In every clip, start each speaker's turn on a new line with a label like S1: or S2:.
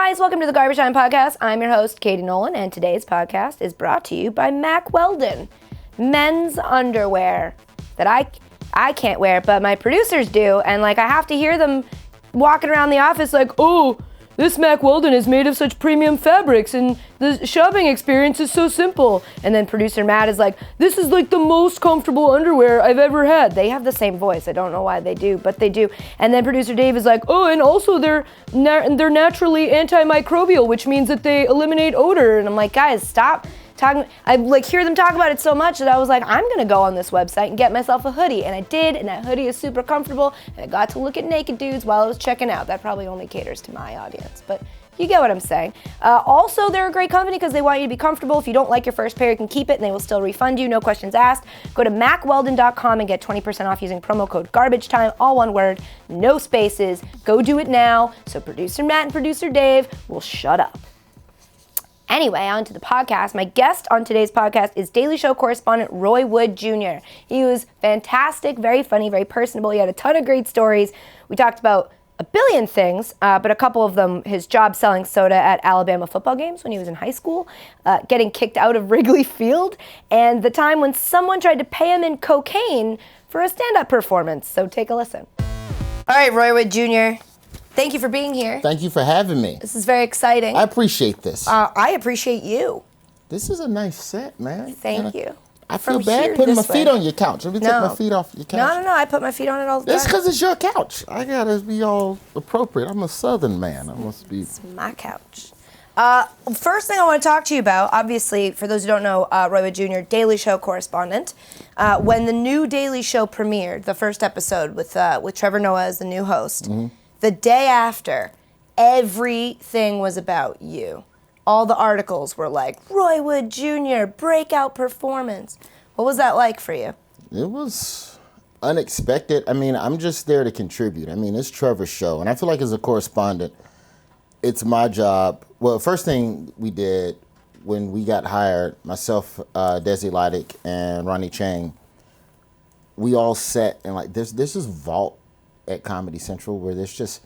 S1: guys, welcome to the Garbage Time Podcast. I'm your host, Katie Nolan, and today's podcast is brought to you by Mack Weldon. Men's underwear that I can't wear, but my producers do, and I have to hear them walking around the office like, oh, this Mack Weldon is made of such premium fabrics and the shopping experience is so simple. And then producer Matt is like, this is like the most comfortable underwear I've ever had. They have the same voice. I don't know why they do, but they do. And then producer Dave is like, oh, and also they're naturally antimicrobial, which means that they eliminate odor. And I'm like, guys, stop talking. I hear them talk about it so much that I was like, I'm gonna go on this website and get myself a hoodie. And I did, and that hoodie is super comfortable. And I got to look at naked dudes while I was checking out. That probably only caters to my audience, but you get what I'm saying. Also, they're a great company because they want you to be comfortable. If you don't like your first pair, you can keep it and they will still refund you, no questions asked. Go to mackweldon.com and get 20% off using promo code GARBAGETIME, all one word, no spaces. Go do it now so producer Matt and producer Dave will shut up. Anyway, on to the podcast. My guest on today's podcast is Daily Show correspondent Roy Wood Jr. He was fantastic, very funny, very personable. He had a ton of great stories. We talked about a billion things, but a couple of them, his job selling soda at Alabama football games when he was in high school, getting kicked out of Wrigley Field, and the time when someone tried to pay him in cocaine for a stand-up performance. So take a listen. All right, Roy Wood Jr., thank you for being here.
S2: Thank you for having me.
S1: This is very exciting.
S2: I appreciate this.
S1: I appreciate you.
S2: This is a nice set, man.
S1: Thank you.
S2: I feel bad putting my feet on your couch. Let me take my feet off your couch.
S1: No. I put my feet on it all the time.
S2: That's because it's your couch. I gotta be all appropriate. I'm a Southern man. I must be.
S1: It's my couch. First thing I want to talk to you about, obviously, for those who don't know, Roy Wood Jr., Daily Show correspondent. When the new Daily Show premiered, the first episode with Trevor Noah as the new host, the day after, everything was about you. All the articles were like, Roy Wood Jr., breakout performance. What was that like for you?
S2: It was unexpected. I mean, I'm just there to contribute. I mean, it's Trevor's show. And I feel like as a correspondent, it's my job. Well, first thing we did when we got hired, myself, Desi Lydic, and Ronnie Chang, we all sat and there's this vault at Comedy Central where there's just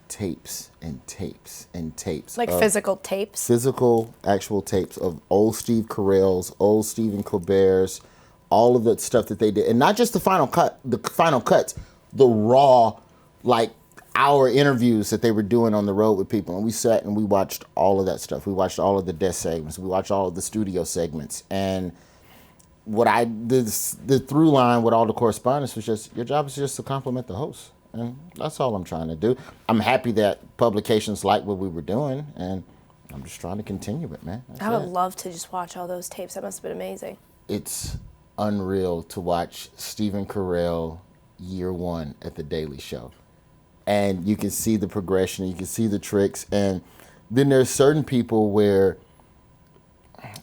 S2: tapes and tapes and tapes.
S1: Like physical tapes?
S2: Physical, actual tapes of old Steve Carell's, old Stephen Colbert's, all of the stuff that they did. And not just the final cuts, the raw, hour interviews that they were doing on the road with people. And we sat and we watched all of that stuff. We watched all of the desk segments. We watched all of the studio segments. And the through line with all the correspondence was just, your job is just to compliment the host. And that's all I'm trying to do. I'm happy that publications like what we were doing, and I'm just trying to continue it, man.
S1: I would love to just watch all those tapes. That must have been amazing.
S2: It's unreal to watch Stephen Carell year one at The Daily Show. And you can see the progression, you can see the tricks, and then there's certain people where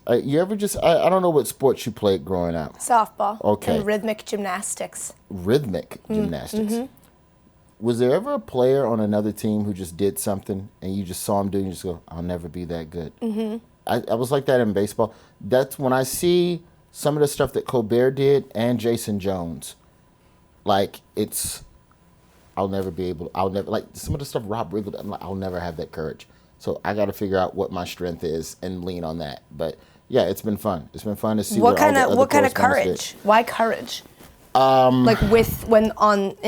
S2: you ever just, I don't know what sports you played growing up.
S1: Softball.
S2: Okay.
S1: And rhythmic gymnastics.
S2: Rhythmic gymnastics. Mm-hmm. Was there ever a player on another team who just did something and you just saw him do it and you just go, I'll never be that good? Mm-hmm. I was like that in baseball. That's when I see some of the stuff that Colbert did and Jason Jones. I'll never, some of the stuff Rob Riggle, I'm like, I'll never have that courage. So I got to figure out what my strength is and lean on that. But yeah, it's been fun. It's been fun to see what kind of
S1: courage?
S2: Did.
S1: Why courage? In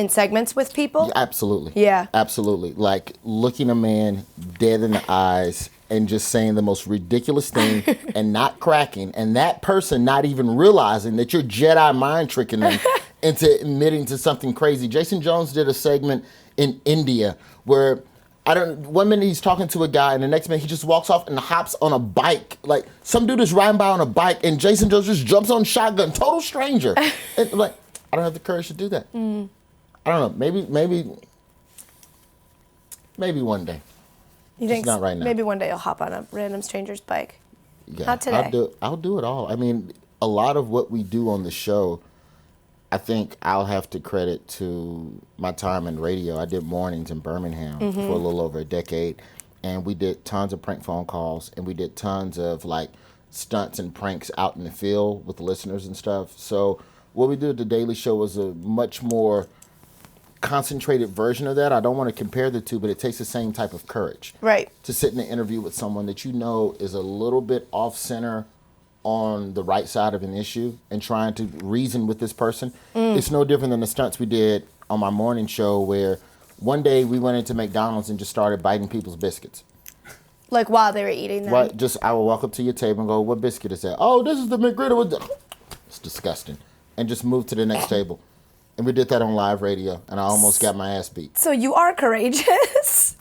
S1: segments with people?
S2: Absolutely.
S1: Yeah.
S2: Absolutely. Looking a man dead in the eyes and just saying the most ridiculous thing and not cracking, and that person not even realizing that you're Jedi mind tricking them into admitting to something crazy. Jason Jones did a segment in India where one minute he's talking to a guy and the next minute he just walks off and hops on a bike. Some dude is riding by on a bike and Jason Jones just jumps on shotgun, total stranger. And I don't have the courage to do that. I don't know. Maybe one day.
S1: You think?
S2: Not right now.
S1: Maybe one day you'll hop on a random stranger's bike.
S2: Yeah,
S1: not today.
S2: I'll do it all. I mean, a lot of what we do on the show, I think I'll have to credit to my time in radio. I did mornings in Birmingham for a little over a decade, and we did tons of prank phone calls, and we did tons of stunts and pranks out in the field with the listeners and stuff. So what we did at The Daily Show was a much more concentrated version of that. I don't want to compare the two, but it takes the same type of courage.
S1: Right.
S2: To sit in an interview with someone that you know is a little bit off center on the right side of an issue and trying to reason with this person. It's no different than the stunts we did on my morning show where one day we went into McDonald's and just started biting people's biscuits.
S1: Like while they were eating them?
S2: Right. Just, I would walk up to your table and go, what biscuit is that? Oh, this is the McGriddle. It's disgusting. And just move to the next table. And we did that on live radio, and I almost got my ass beat.
S1: So you are courageous.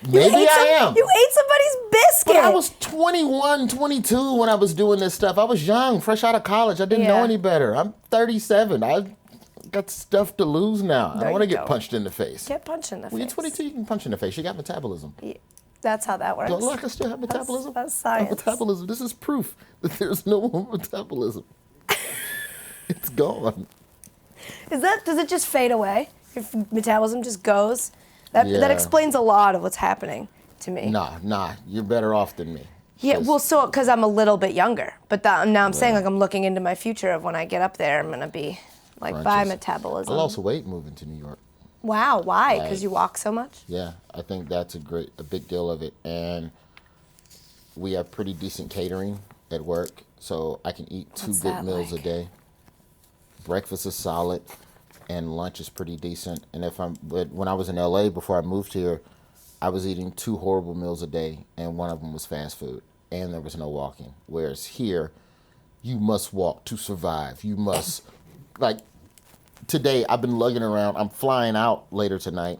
S2: Maybe I am.
S1: You ate somebody's biscuit.
S2: But I was 21, 22 when I was doing this stuff. I was young, fresh out of college. I didn't know any better. I'm 37. I got stuff to lose now. I don't want to get punched in the face.
S1: Get punched in the face.
S2: You're 22, you can punch in the face. You got metabolism.
S1: Yeah, that's how that works.
S2: Don't look, I still have metabolism.
S1: That's science.
S2: Metabolism. This is proof that there's no more metabolism. It's gone.
S1: Does it just fade away? Your metabolism just goes? That explains a lot of what's happening to me.
S2: Nah, you're better off than me.
S1: Yeah, well, so, because I'm a little bit younger. But now I'm saying, like, I'm looking into my future of when I get up there, I'm going to be, like, by metabolism.
S2: I lost weight moving to New York.
S1: Wow, why? Because you walk so much?
S2: Yeah, I think that's a big deal of it. And we have pretty decent catering at work, so I can eat two good meals a day. Breakfast is solid, and lunch is pretty decent. And when I was in LA before I moved here, I was eating 2 horrible meals a day, and one of them was fast food, and there was no walking. Whereas here, you must walk to survive. You must, like, today I've been lugging around. I'm flying out later tonight,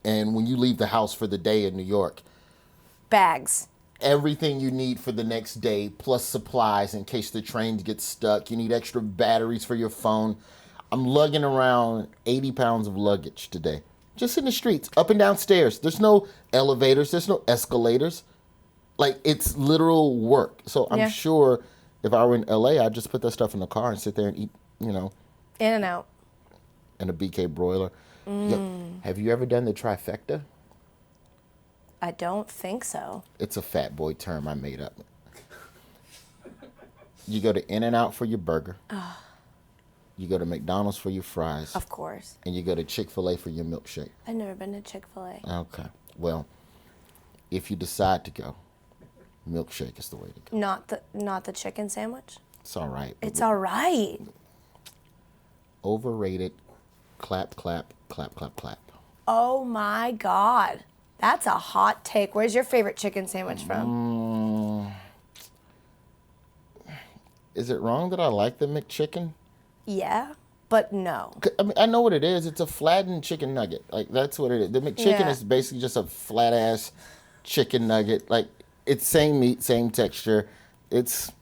S2: and when you leave the house for the day in New York,
S1: bags.
S2: Everything you need for the next day, plus supplies in case the train gets stuck. You need extra batteries for your phone. I'm lugging around 80 pounds of luggage today. Just in the streets, up and down stairs. There's no elevators. There's no escalators. Like, it's literal work. So I'm sure if I were in LA, I'd just put that stuff in the car and sit there and eat, In
S1: and out.
S2: And a BK broiler. Have you ever done the trifecta?
S1: I don't think so.
S2: It's a fat boy term I made up. You go to In-N-Out for your burger. You go to McDonald's for your fries.
S1: Of course.
S2: And you go to Chick-fil-A for your milkshake.
S1: I've never been to Chick-fil-A.
S2: Okay. Well, if you decide to go, milkshake is the way to go.
S1: Not the chicken sandwich?
S2: It's all right.
S1: It's all right.
S2: Overrated. Clap, clap, clap, clap, clap.
S1: Oh, my God. That's a hot take. Where's your favorite chicken sandwich from?
S2: Is it wrong that I like the McChicken?
S1: Yeah, but no.
S2: I mean, I know what it is. It's a flattened chicken nugget. Like, that's what it is. The McChicken is basically just a flat-ass chicken nugget. Like, it's same meat, same texture. It's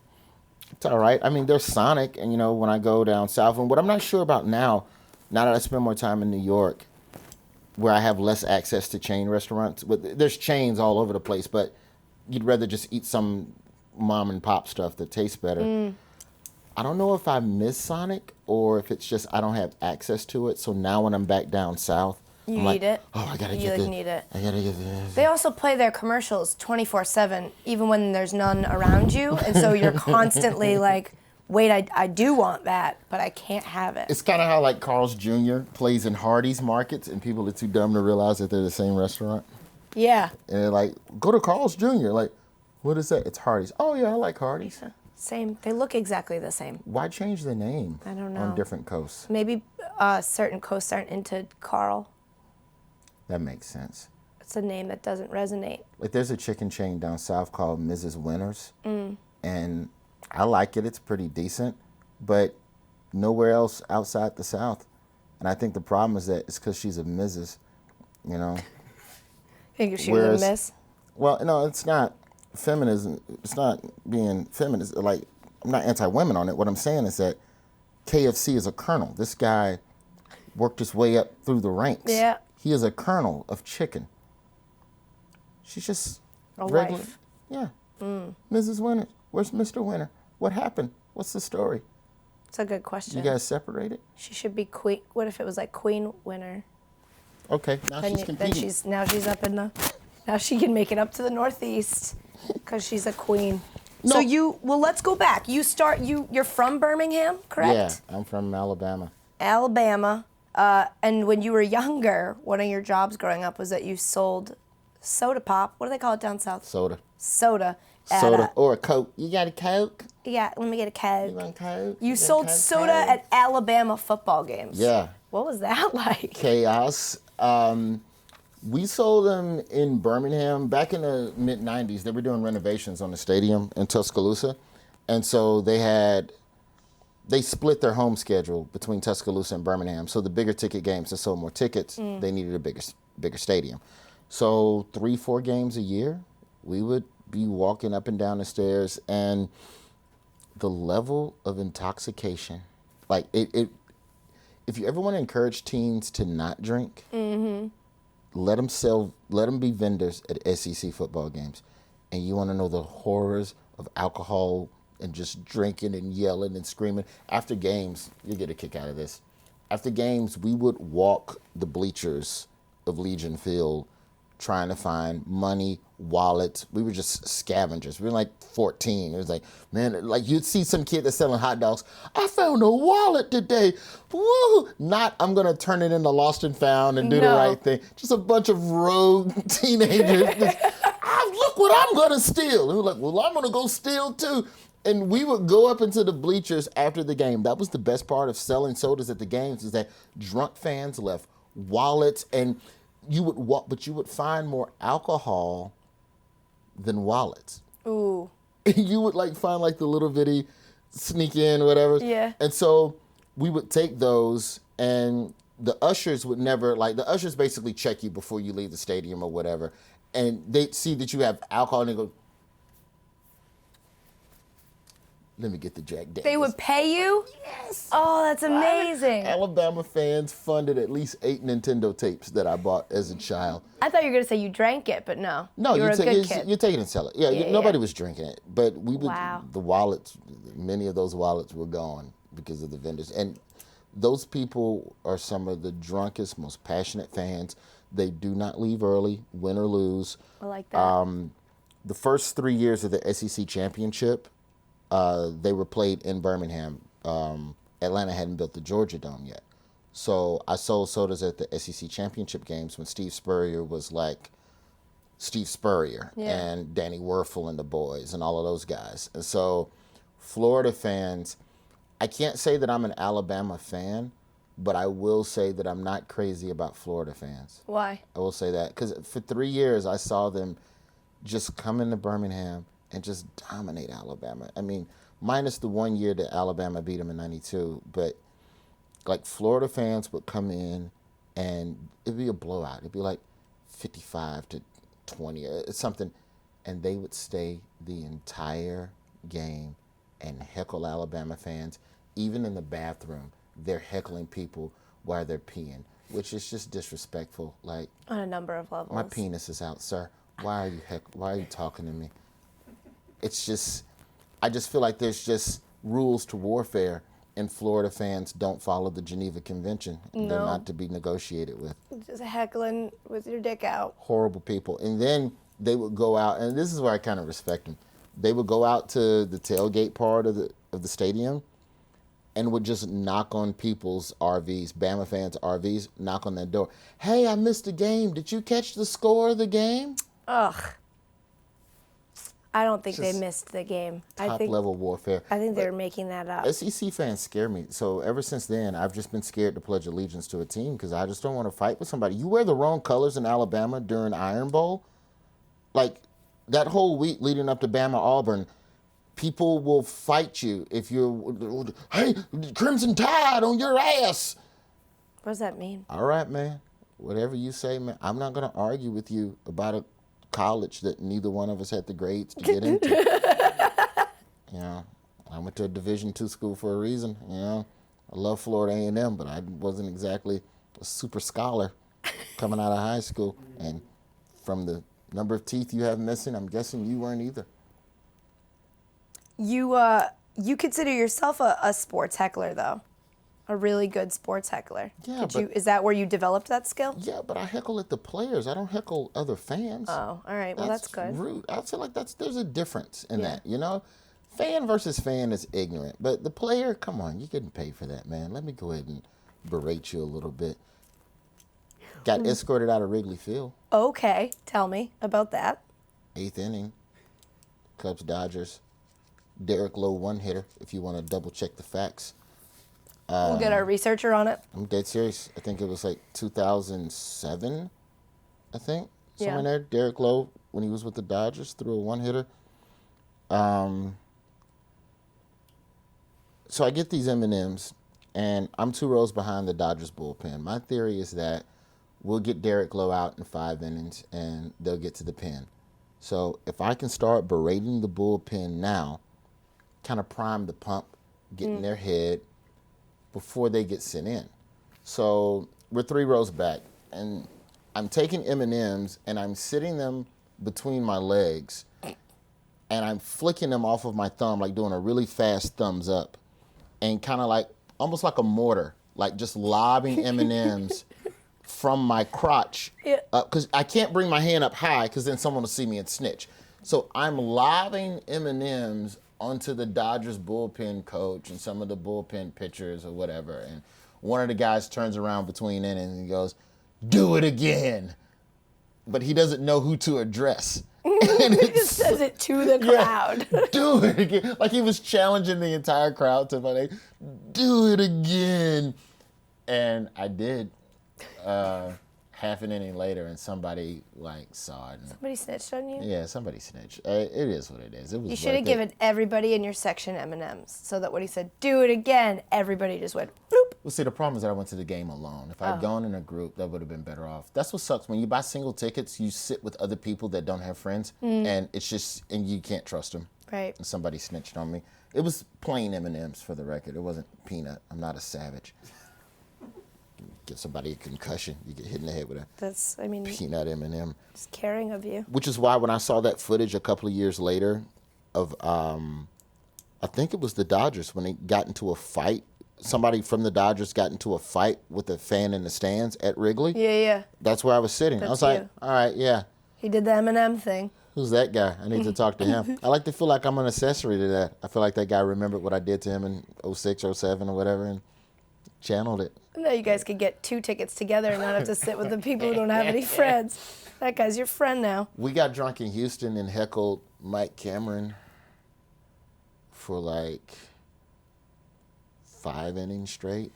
S2: all right. I mean, they're Sonic, and, when I go down south, and what I'm not sure about now that I spend more time in New York, where I have less access to chain restaurants. There's chains all over the place, but you'd rather just eat some mom and pop stuff that tastes better. I don't know if I miss Sonic or if it's just I don't have access to it. So now when I'm back down south,
S1: I'm
S2: like,
S1: it.
S2: oh, I gotta get this.
S1: Need it.
S2: I gotta get this.
S1: They also play their commercials 24/7, even when there's none around you, and so you're constantly like, wait, I do want that, but I can't have it.
S2: It's kind of how like Carl's Jr. plays in Hardee's markets, and people are too dumb to realize that they're the same restaurant.
S1: Yeah.
S2: And they're like, go to Carl's Jr. Like, what is that? It's Hardee's. Oh yeah, I like Hardee's.
S1: Same. They look exactly the same.
S2: Why change the name?
S1: I don't know.
S2: On different coasts.
S1: Maybe certain coasts aren't into Carl.
S2: That makes sense.
S1: It's a name that doesn't resonate.
S2: Like there's a chicken chain down south called Mrs. Winters, and I like it. It's pretty decent, but nowhere else outside the South. And I think the problem is that it's because she's a Mrs.,
S1: Think she was a miss?
S2: Well, no, it's not feminism. It's not being feminist. Like, I'm not anti-women on it. What I'm saying is that KFC is a colonel. This guy worked his way up through the ranks.
S1: Yeah.
S2: He is a colonel of chicken. She's just
S1: a
S2: regular.
S1: wife.
S2: Yeah. Mrs. Winter. Where's Mr. Winter? What happened? What's the story?
S1: It's a good question.
S2: You guys separated?
S1: She should be Queen. What if it was like Queen Winter?
S2: Okay, now she's competing.
S1: Now she's up in the. Now she can make it up to the Northeast because she's a queen. No. So let's go back. You're from Birmingham, correct?
S2: Yeah, I'm from Alabama.
S1: Alabama. And when you were younger, one of your jobs growing up was that you sold soda pop. What do they call it down south?
S2: Soda.
S1: Soda.
S2: Or a Coke. You got a Coke?
S1: Yeah, let me get a Coke.
S2: You want Coke?
S1: You sold soda at Alabama football games.
S2: Yeah.
S1: What was that like?
S2: Chaos. We sold them in Birmingham back in the mid-'90s. They were doing renovations on the stadium in Tuscaloosa. And so they split their home schedule between Tuscaloosa and Birmingham. So the bigger ticket games that sold more tickets, they needed a bigger stadium. So 3-4 games a year, we would be walking up and down the stairs, and the level of intoxication, like it if you ever want to encourage teens to not drink, let them be vendors at SEC football games. And you want to know the horrors of alcohol and just drinking and yelling and screaming. After games, you get a kick out of this. After games, we would walk the bleachers of Legion Field trying to find money, wallets. We were just scavengers. We were like 14. It was like, man, like you'd see some kid that's selling hot dogs. I found a wallet today. Woo! Not, I'm going to turn it into lost and found and do the right thing. Just a bunch of rogue teenagers. Look what I'm going to steal. And we're like, well, I'm going to go steal too. And we would go up into the bleachers after the game. That was the best part of selling sodas at the games, is that drunk fans left wallets, and you would walk, but you would find more alcohol than wallets.
S1: Ooh.
S2: You would like find like the little bitty sneak in or whatever.
S1: Yeah.
S2: And so we would take those, and the ushers would never, like the ushers basically check you before you leave the stadium or whatever. And they'd see that you have alcohol and they go, let me get the Jack Daniels.
S1: They would pay you?
S2: Yes.
S1: Oh, that's amazing.
S2: Alabama fans funded at least 8 Nintendo tapes that I bought as a child.
S1: I thought you were going to say you drank it, but no.
S2: No,
S1: you were a good kid.
S2: You take it and sell it. Yeah, nobody was drinking it. But we would,
S1: Wow.
S2: the wallets, many of those wallets were gone because of the vendors. And those people are some of the drunkest, most passionate fans. They do not leave early, win or lose.
S1: I like that.
S2: The first 3 years of the SEC championship, they were played in Birmingham. Atlanta hadn't built the Georgia Dome yet. So I sold sodas at the SEC championship games when Steve Spurrier was like Steve Spurrier and Danny Werfel and the boys and all of those guys. And so Florida fans, I can't say that I'm an Alabama fan, but I will say that I'm not crazy about Florida fans.
S1: Why?
S2: I will say that because for 3 years I saw them just come into Birmingham and just dominate Alabama. I mean, minus the 1 year that Alabama beat them in '92, but like Florida fans would come in and it'd be a blowout. It'd be like 55-20 or something, and they would stay the entire game and heckle Alabama fans. Even in the bathroom, they're heckling people while they're peeing, which is just disrespectful. Like,
S1: On a number of levels.
S2: my penis is out, sir. Why are you talking to me? It's just, I just feel like there's just rules to warfare, and Florida fans don't follow the Geneva Convention.
S1: No.
S2: They're not to be negotiated with.
S1: Just heckling with your dick out.
S2: Horrible people. And then they would go out, and this is where I kind of respect them. They would go out to the tailgate part of the stadium and would just knock on people's RVs, Bama fans' RVs, knock on their door. Hey, I missed the game. Did you catch the score of the game?
S1: Ugh. I don't think they
S2: Just
S1: missed the game.
S2: Top level warfare.
S1: I think they were making that up.
S2: SEC fans scare me. So ever since then, I've just been scared to pledge allegiance to a team because I just don't want to fight with somebody. You wear the wrong colors in Alabama during Iron Bowl. Like that whole week leading up to Bama Auburn, people will fight you if you're, hey, Crimson Tide on your ass.
S1: What does that mean?
S2: All right, man. Whatever you say, man. I'm not going to argue with you about a college that neither one of us had the grades to get into. You know, I went to a Division II school for a reason. You know, I love Florida A&M, but I wasn't exactly a super scholar coming out of high school. And from the number of teeth you have missing, I'm guessing you weren't either.
S1: You consider yourself a sports heckler, though. A really good sports heckler.
S2: Yeah,
S1: is that where you developed that skill?
S2: Yeah, but I heckle at the players. I don't heckle other fans.
S1: Oh, all right. Well, that's good.
S2: Rude. I feel like there's a difference in that, you know? Fan versus fan is ignorant. But the player, come on, you're getting paid for that, man. Let me go ahead and berate you a little bit. Got escorted out of Wrigley Field.
S1: Okay, tell me about that.
S2: 8th inning. Cubs, Dodgers. Derek Lowe one-hitter, if you want to double-check the facts.
S1: We'll get our researcher on it.
S2: I'm dead serious. I think it was like 2007, I think. Somewhere in there. Derek Lowe, when he was with the Dodgers, threw a one-hitter. So I get these M&Ms, and I'm 2 rows behind the Dodgers bullpen. My theory is that we'll get Derek Lowe out in 5 innings, and they'll get to the pen. So if I can start berating the bullpen now, kind of prime the pump, get in their head before they get sent in. So we're 3 rows back, and I'm taking M&Ms, and I'm sitting them between my legs, and I'm flicking them off of my thumb, like doing a really fast thumbs up, and kind of like, almost like a mortar, like just lobbing M&Ms from my crotch, because I can't bring my hand up high, because then someone will see me and snitch. So I'm lobbing M&Ms onto the Dodgers bullpen coach and some of the bullpen pitchers or whatever, and one of the guys turns around between innings and goes, "Do it again," but he doesn't know who to address.
S1: He just says it to the crowd.
S2: Do it again. Like he was challenging the entire crowd to like, do it again. And I did. Half an inning later, and somebody like saw it. And,
S1: Somebody snitched on you?
S2: yeah, somebody snitched. It is what it is. It was.
S1: You should have given everybody in your section M&Ms, so that when he said, "Do it again," everybody just went, bloop.
S2: Well, see, the problem is that I went to the game alone. If I'd gone in a group, that would have been better off. That's what sucks. When you buy single tickets, you sit with other people that don't have friends, and it's just, and you can't trust them.
S1: Right.
S2: And somebody snitched on me. It was plain M&Ms for the record. It wasn't peanut. I'm not a savage. Give somebody a concussion, you get hit in the head with a peanut M&M.
S1: Just caring of you.
S2: Which is why when I saw that footage a couple of years later of, I think it was the Dodgers when they got into a fight. Somebody from the Dodgers got into a fight with a fan in the stands at Wrigley.
S1: Yeah.
S2: That's where I was sitting. I was like, all right, yeah.
S1: He did the M&M thing.
S2: Who's that guy? I need to talk to him. I like to feel like I'm an accessory to that. I feel like that guy remembered what I did to him in 06, 07 or whatever and channeled it.
S1: No, you guys could get 2 tickets together and not have to sit with the people who don't have any friends. That guy's your friend now.
S2: We got drunk in Houston and heckled Mike Cameron for like 5 innings straight.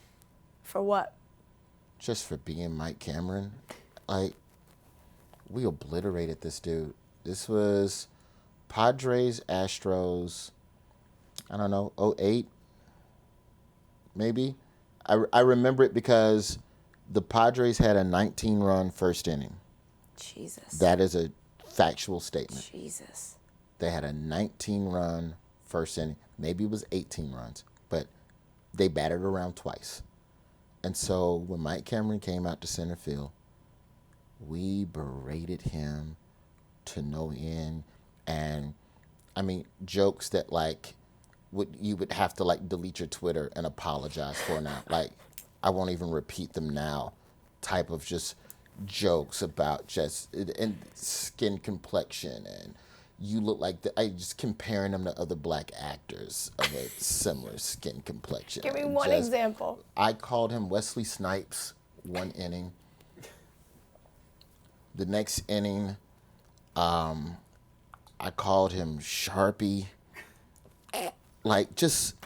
S1: For what?
S2: Just for being Mike Cameron. Like, we obliterated this dude. This was Padres, Astros, I don't know, 08, maybe. I remember it because the Padres had a 19-run first inning.
S1: Jesus.
S2: That is a factual statement.
S1: Jesus.
S2: They had a 19-run first inning. Maybe it was 18 runs, but they batted around twice. And so when Mike Cameron came out to center field, we berated him to no end. And, I mean, jokes that, like, you would have to like delete your Twitter and apologize for now. Like, I won't even repeat them now. Type of just jokes about just and skin complexion and you look like I just comparing them to other black actors of a similar skin complexion.
S1: Give me one example.
S2: I called him Wesley Snipes 1 inning. The next inning, I called him Sharpie. Like, just,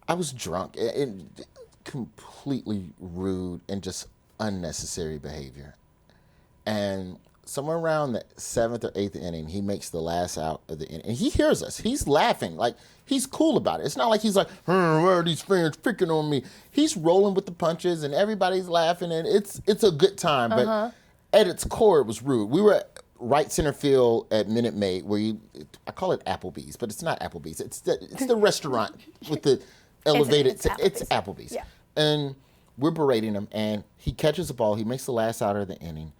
S2: I was drunk and completely rude and just unnecessary behavior. And somewhere around the 7th or 8th inning, he makes the last out of the inning. And he hears us. He's laughing. Like, he's cool about it. It's not like he's like, why are these fans picking on me? He's rolling with the punches and everybody's laughing. And it's a good time. But at its core, it was rude. We were right center field at Minute Maid, where I call it Applebee's, but it's not Applebee's. It's the restaurant with the elevated. It's Applebee's.
S1: Yeah.
S2: And we're berating him, and he catches the ball. He makes the last out of the inning,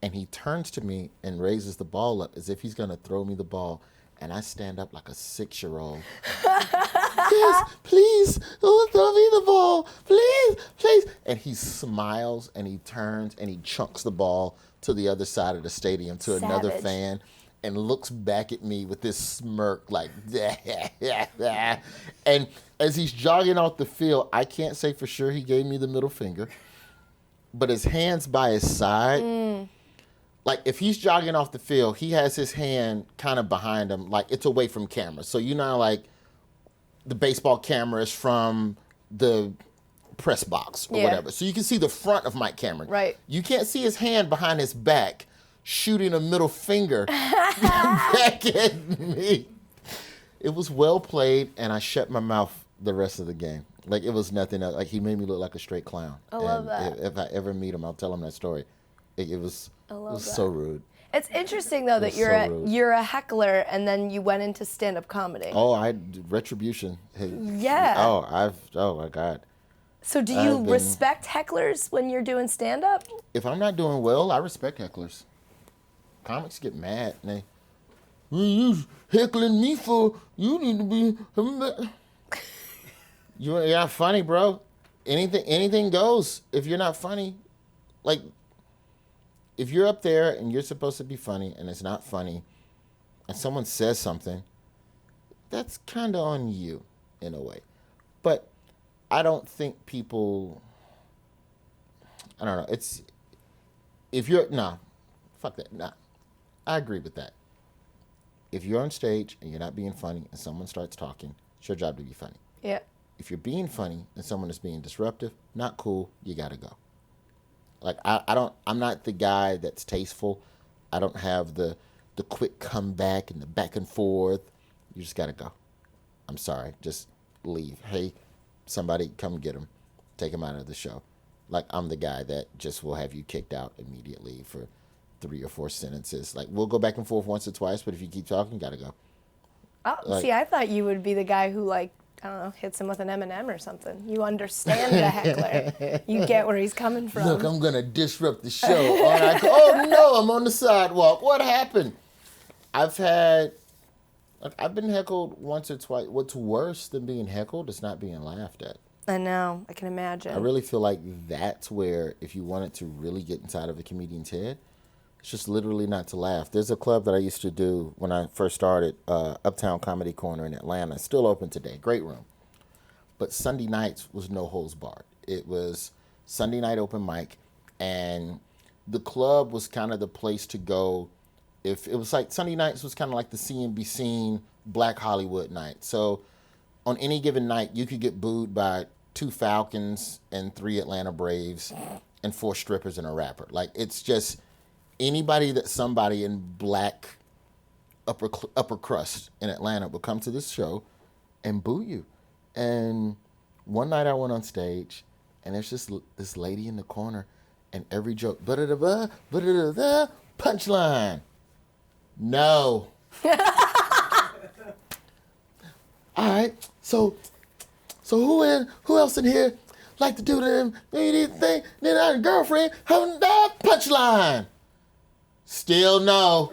S2: and he turns to me and raises the ball up as if he's going to throw me the ball. And I stand up like a 6-year-old. Yes, please, don't throw me the ball. Please. And he smiles, and he turns, and he chunks the ball to the other side of the stadium to another fan. and looks back at me with this smirk like, and as he's jogging off the field, I can't say for sure he gave me the middle finger, but his hand's by his side. Like, if he's jogging off the field, he has his hand kind of behind him, like it's away from camera. So you know, like the baseball camera is from the press box or whatever. So you can see the front of Mike Cameron.
S1: Right.
S2: You can't see his hand behind his back shooting a middle finger back at me. It was well played, and I shut my mouth the rest of the game. Like, it was nothing else. Like, he made me look like a straight clown.
S1: I love that.
S2: If I ever meet him, I'll tell him that story. It was so rude.
S1: It's interesting though that you're a heckler and then you went into stand-up comedy.
S2: Oh, retribution.
S1: Yeah.
S2: Oh my God.
S1: So do you respect hecklers when you're doing stand-up?
S2: If I'm not doing well, I respect hecklers. Comics get mad and you heckling me for, you need to be, you're not funny, bro. Anything goes. If you're not funny, like, if you're up there and you're supposed to be funny and it's not funny and someone says something, that's kind of on you in a way. But I don't think people, I don't know, it's, if you're, fuck that, I agree with that. If you're on stage and you're not being funny and someone starts talking, it's your job to be funny.
S1: Yeah.
S2: If you're being funny and someone is being disruptive, not cool, you gotta go. Like, I'm not the guy that's tasteful. I don't have the quick comeback and the back and forth. You just got to go. I'm sorry. Just leave. Hey, somebody come get him. Take him out of the show. Like, I'm the guy that just will have you kicked out immediately for 3 or 4 sentences. Like, we'll go back and forth once or twice, but if you keep talking, you got to go.
S1: Oh, like, see, I thought you would be the guy who, like, I don't know, hits him with an M&M or something. You understand the heckler. You get where he's coming from.
S2: Look, I'm going to disrupt the show. Oh, no, I'm on the sidewalk. What happened? I've been heckled once or twice. What's worse than being heckled is not being laughed at.
S1: I know. I can imagine.
S2: I really feel like that's where, if you wanted to really get inside of a comedian's head, it's just literally not to laugh. There's a club that I used to do when I first started, Uptown Comedy Corner in Atlanta. It's still open today. Great room. But Sunday nights was no holds barred. It was Sunday night open mic, and the club was kind of the place to go. If it was like Sunday nights was kind of like the CNBC Black Hollywood night. So on any given night, you could get booed by 2 Falcons and 3 Atlanta Braves and 4 strippers and a rapper. Like, it's just anybody that somebody in black upper crust in Atlanta would come to this show and boo you. And one night I went on stage, and there's just this lady in the corner, and every joke, punchline. No. All right. So who else in here like to do them? Anything? Then our girlfriend having that punchline. Still no.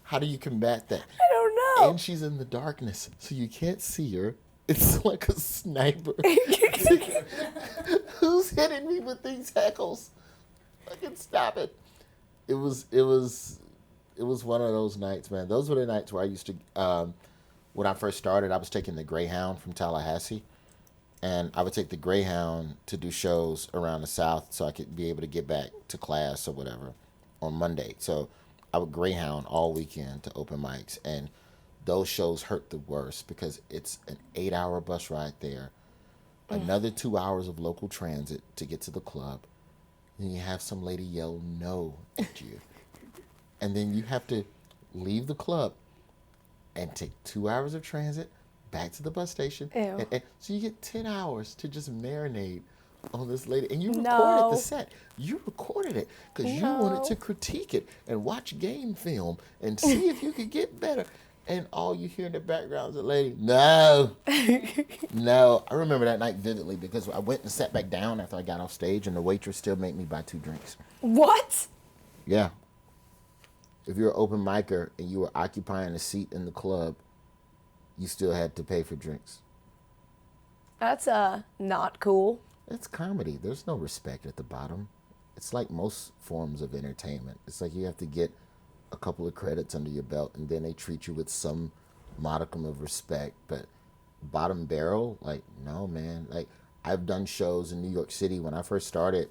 S2: How do you combat that?
S1: I don't know.
S2: And she's in the darkness, so you can't see her. It's like a sniper. Who's hitting me with these heckles? Fucking stop it. It was one of those nights, man. Those were the nights where I used to, when I first started, I was taking the Greyhound from Tallahassee. And I would take the Greyhound to do shows around the South so I could be able to get back to class or whatever on Monday. So I would Greyhound all weekend to open mics. And those shows hurt the worst because it's an 8-hour bus ride there, another 2 hours of local transit to get to the club. Then you have some lady yell no at you. And then you have to leave the club and take 2 hours of transit back to the bus station. And so you get 10 hours to just marinate on this lady. And you recorded the set. You recorded it because you wanted to critique it and watch game film and see if you could get better. And all you hear in the background is a lady, no. No. I remember that night vividly because I went and sat back down after I got off stage and the waitress still made me buy 2 drinks.
S1: What?
S2: Yeah. If you're an open micer and you were occupying a seat in the club, you still had to pay for drinks.
S1: That's not cool.
S2: It's comedy. There's no respect at the bottom. It's like most forms of entertainment. It's like you have to get a couple of credits under your belt, and then they treat you with some modicum of respect. But bottom barrel, like, no, man. Like, I've done shows in New York City when I first started.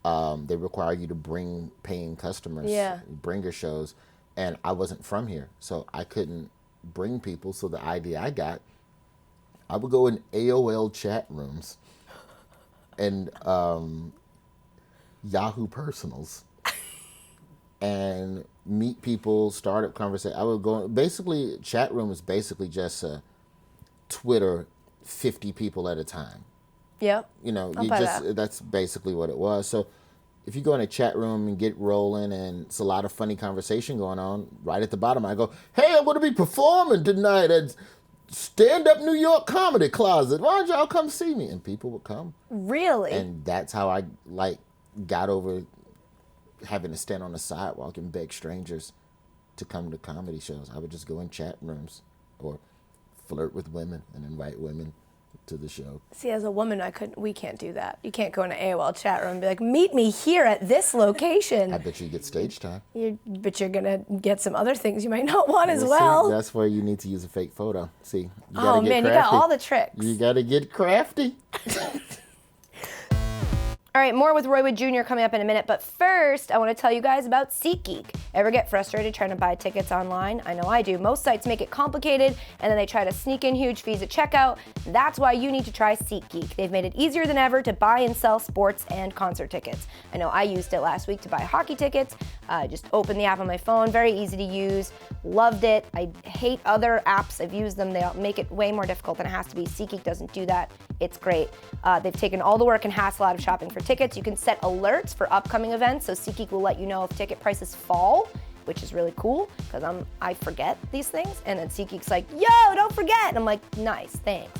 S2: They require you to bring paying customers, bring your shows, and I wasn't from here, so I couldn't bring people. So the idea I got, I would go in AOL chat rooms and Yahoo Personals and meet people, start up conversation. I would go, basically, chat room is basically just a Twitter 50 people at a time.
S1: Yep.
S2: That's basically what it was. So if you go in a chat room and get rolling and it's a lot of funny conversation going on, right at the bottom I go, hey, I'm going to be performing tonight at Stand Up New York Comedy Closet. Why don't y'all come see me? And people would come.
S1: Really?
S2: And that's how I got over having to stand on the sidewalk and beg strangers to come to comedy shows. I would just go in chat rooms or flirt with women and invite women to the show.
S1: See, as a woman, we can't do that. You can't go in an AOL chat room and be like, meet me here at this location.
S2: I bet you get stage time.
S1: But you're going to get some other things you might not want as well.
S2: See, that's where you need to use a fake photo. See, you
S1: gotta get crafty. You got all the tricks.
S2: You got to get crafty.
S1: All right, more with Roy Wood Jr. coming up in a minute, but first, I want to tell you guys about SeatGeek. Ever get frustrated trying to buy tickets online? I know I do. Most sites make it complicated, and then they try to sneak in huge fees at checkout. That's why you need to try SeatGeek. They've made it easier than ever to buy and sell sports and concert tickets. I know I used it last week to buy hockey tickets. Just opened the app on my phone, very easy to use. Loved it. I hate other apps. I've used them. They make it way more difficult than it has to be. SeatGeek doesn't do that. It's great. They've taken all the work and hassle out of shopping for tickets. You can set alerts for upcoming events, so SeatGeek will let you know if ticket prices fall, which is really cool because I forget these things, and then SeatGeek's like, yo, don't forget, and I'm like, nice, thanks.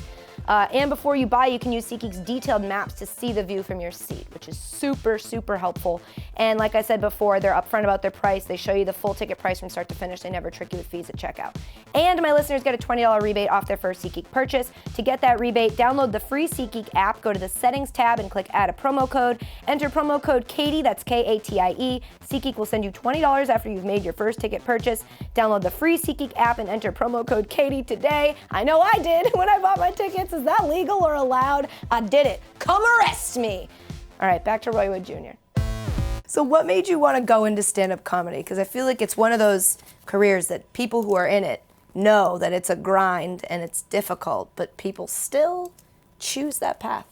S1: And before you buy, you can use SeatGeek's detailed maps to see the view from your seat, which is super, super helpful. And like I said before, they're upfront about their price. They show you the full ticket price from start to finish. They never trick you with fees at checkout. And my listeners get a $20 rebate off their first SeatGeek purchase. To get that rebate, download the free SeatGeek app, go to the settings tab and click add a promo code. Enter promo code Katie, that's Katie. SeatGeek will send you $20 after you've made your first ticket purchase. Download the free SeatGeek app and enter promo code Katie today. I know I did when I bought my tickets. Is that legal or allowed? I did it. Come arrest me. All right, back to Roy Wood Jr. So what made you want to go into stand-up comedy? Because I feel like it's one of those careers that people who are in it know that it's a grind and it's difficult, but people still choose that path.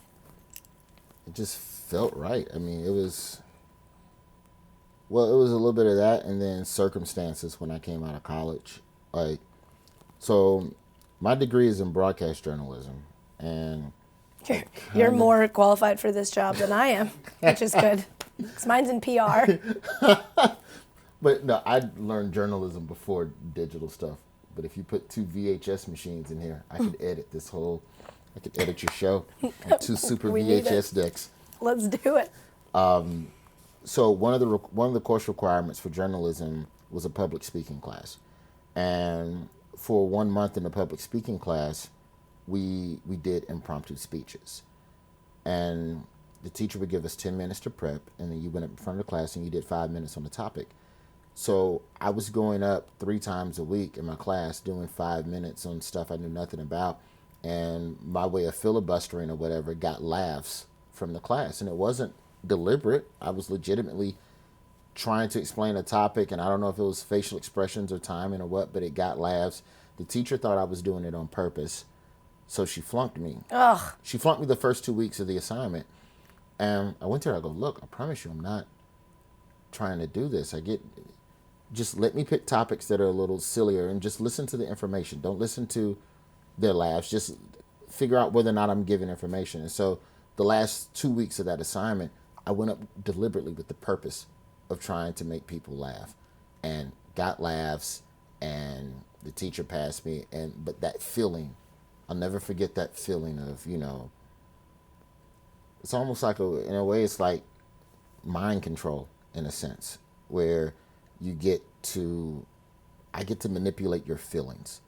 S2: It just felt right. I mean, it was a little bit of that, and then circumstances when I came out of college. So my degree is in broadcast journalism, and
S1: you're more qualified for this job than I am, which is good. Because mine's in PR.
S2: But no, I learned journalism before digital stuff. But if you put 2 VHS machines in here, I could edit your show on 2 super VHS decks.
S1: Let's do it.
S2: So one of the course requirements for journalism was a public speaking class. And for 1 month in the public speaking class, we did impromptu speeches. And the teacher would give us 10 minutes to prep, and then you went up in front of the class and you did 5 minutes on the topic. So I was going up 3 times a week in my class doing 5 minutes on stuff I knew nothing about. And my way of filibustering or whatever got laughs from the class. And it wasn't deliberate. I was legitimately trying to explain a topic, and I don't know if it was facial expressions or timing or what, but it got laughs. The teacher thought I was doing it on purpose, so she flunked me.
S1: Ugh.
S2: She flunked me the first 2 weeks of the assignment. And I went to her, I go, look, I promise you I'm not trying to do this. Just let me pick topics that are a little sillier and just listen to the information. Don't listen to their laughs. Just figure out whether or not I'm giving information. And so the last 2 weeks of that assignment, I went up deliberately with the purpose of trying to make people laugh, and got laughs, and the teacher passed me. But that feeling, I'll never forget that feeling of, it's almost like, in a way, it's like mind control in a sense, where I get to manipulate your feelings,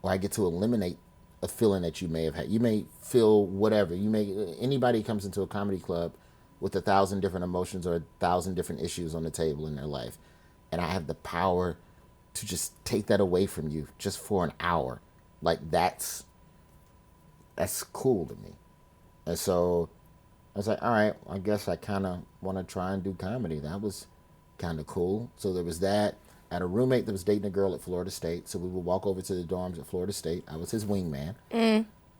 S2: or I get to eliminate a feeling that you may have had. You may feel whatever. Anybody comes into a comedy club with 1,000 different emotions or 1,000 different issues on the table in their life. and I have the power to just take that away from you just for an hour. Like that's cool to me. And so I was like, all right, I guess I kind of want to try and do comedy. That was kind of cool. So there was that. I had a roommate that was dating a girl at Florida State. So we would walk over to the dorms at Florida State. I was his wingman.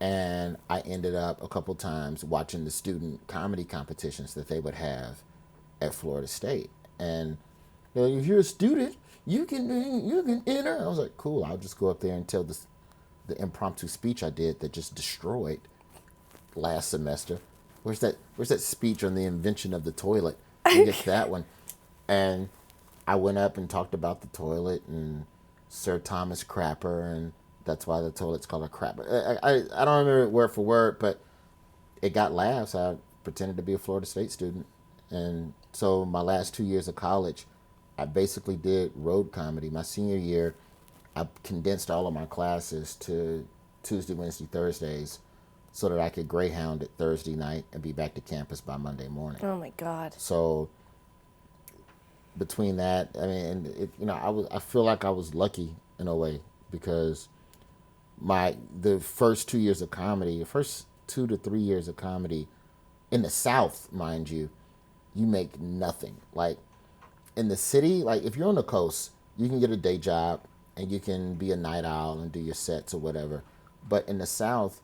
S2: And I ended up a couple times watching the student comedy competitions that they would have at Florida State. And they're like, if you're a student, you can enter. I was like, cool, I'll just go up there and tell the impromptu speech I did that just destroyed last semester. Where's that speech on the invention of the toilet? You get that one. And I went up and talked about the toilet and Sir Thomas Crapper, and that's why the toilet's called a crapper. I don't remember it word for word, but it got laughs. I pretended to be a Florida State student. And so my last 2 years of college, I basically did road comedy. My senior year, I condensed all of my classes to Tuesday, Wednesday, Thursdays so that I could Greyhound it Thursday night and be back to campus by Monday morning.
S1: Oh my God.
S2: So between that, I mean, I feel like I was lucky in a way because the first 2 years of comedy, the first 2 to 3 years of comedy in the South, mind you, you make nothing. Like in the city, like if you're on the coast, you can get a day job and you can be a night owl and do your sets or whatever. But in the South,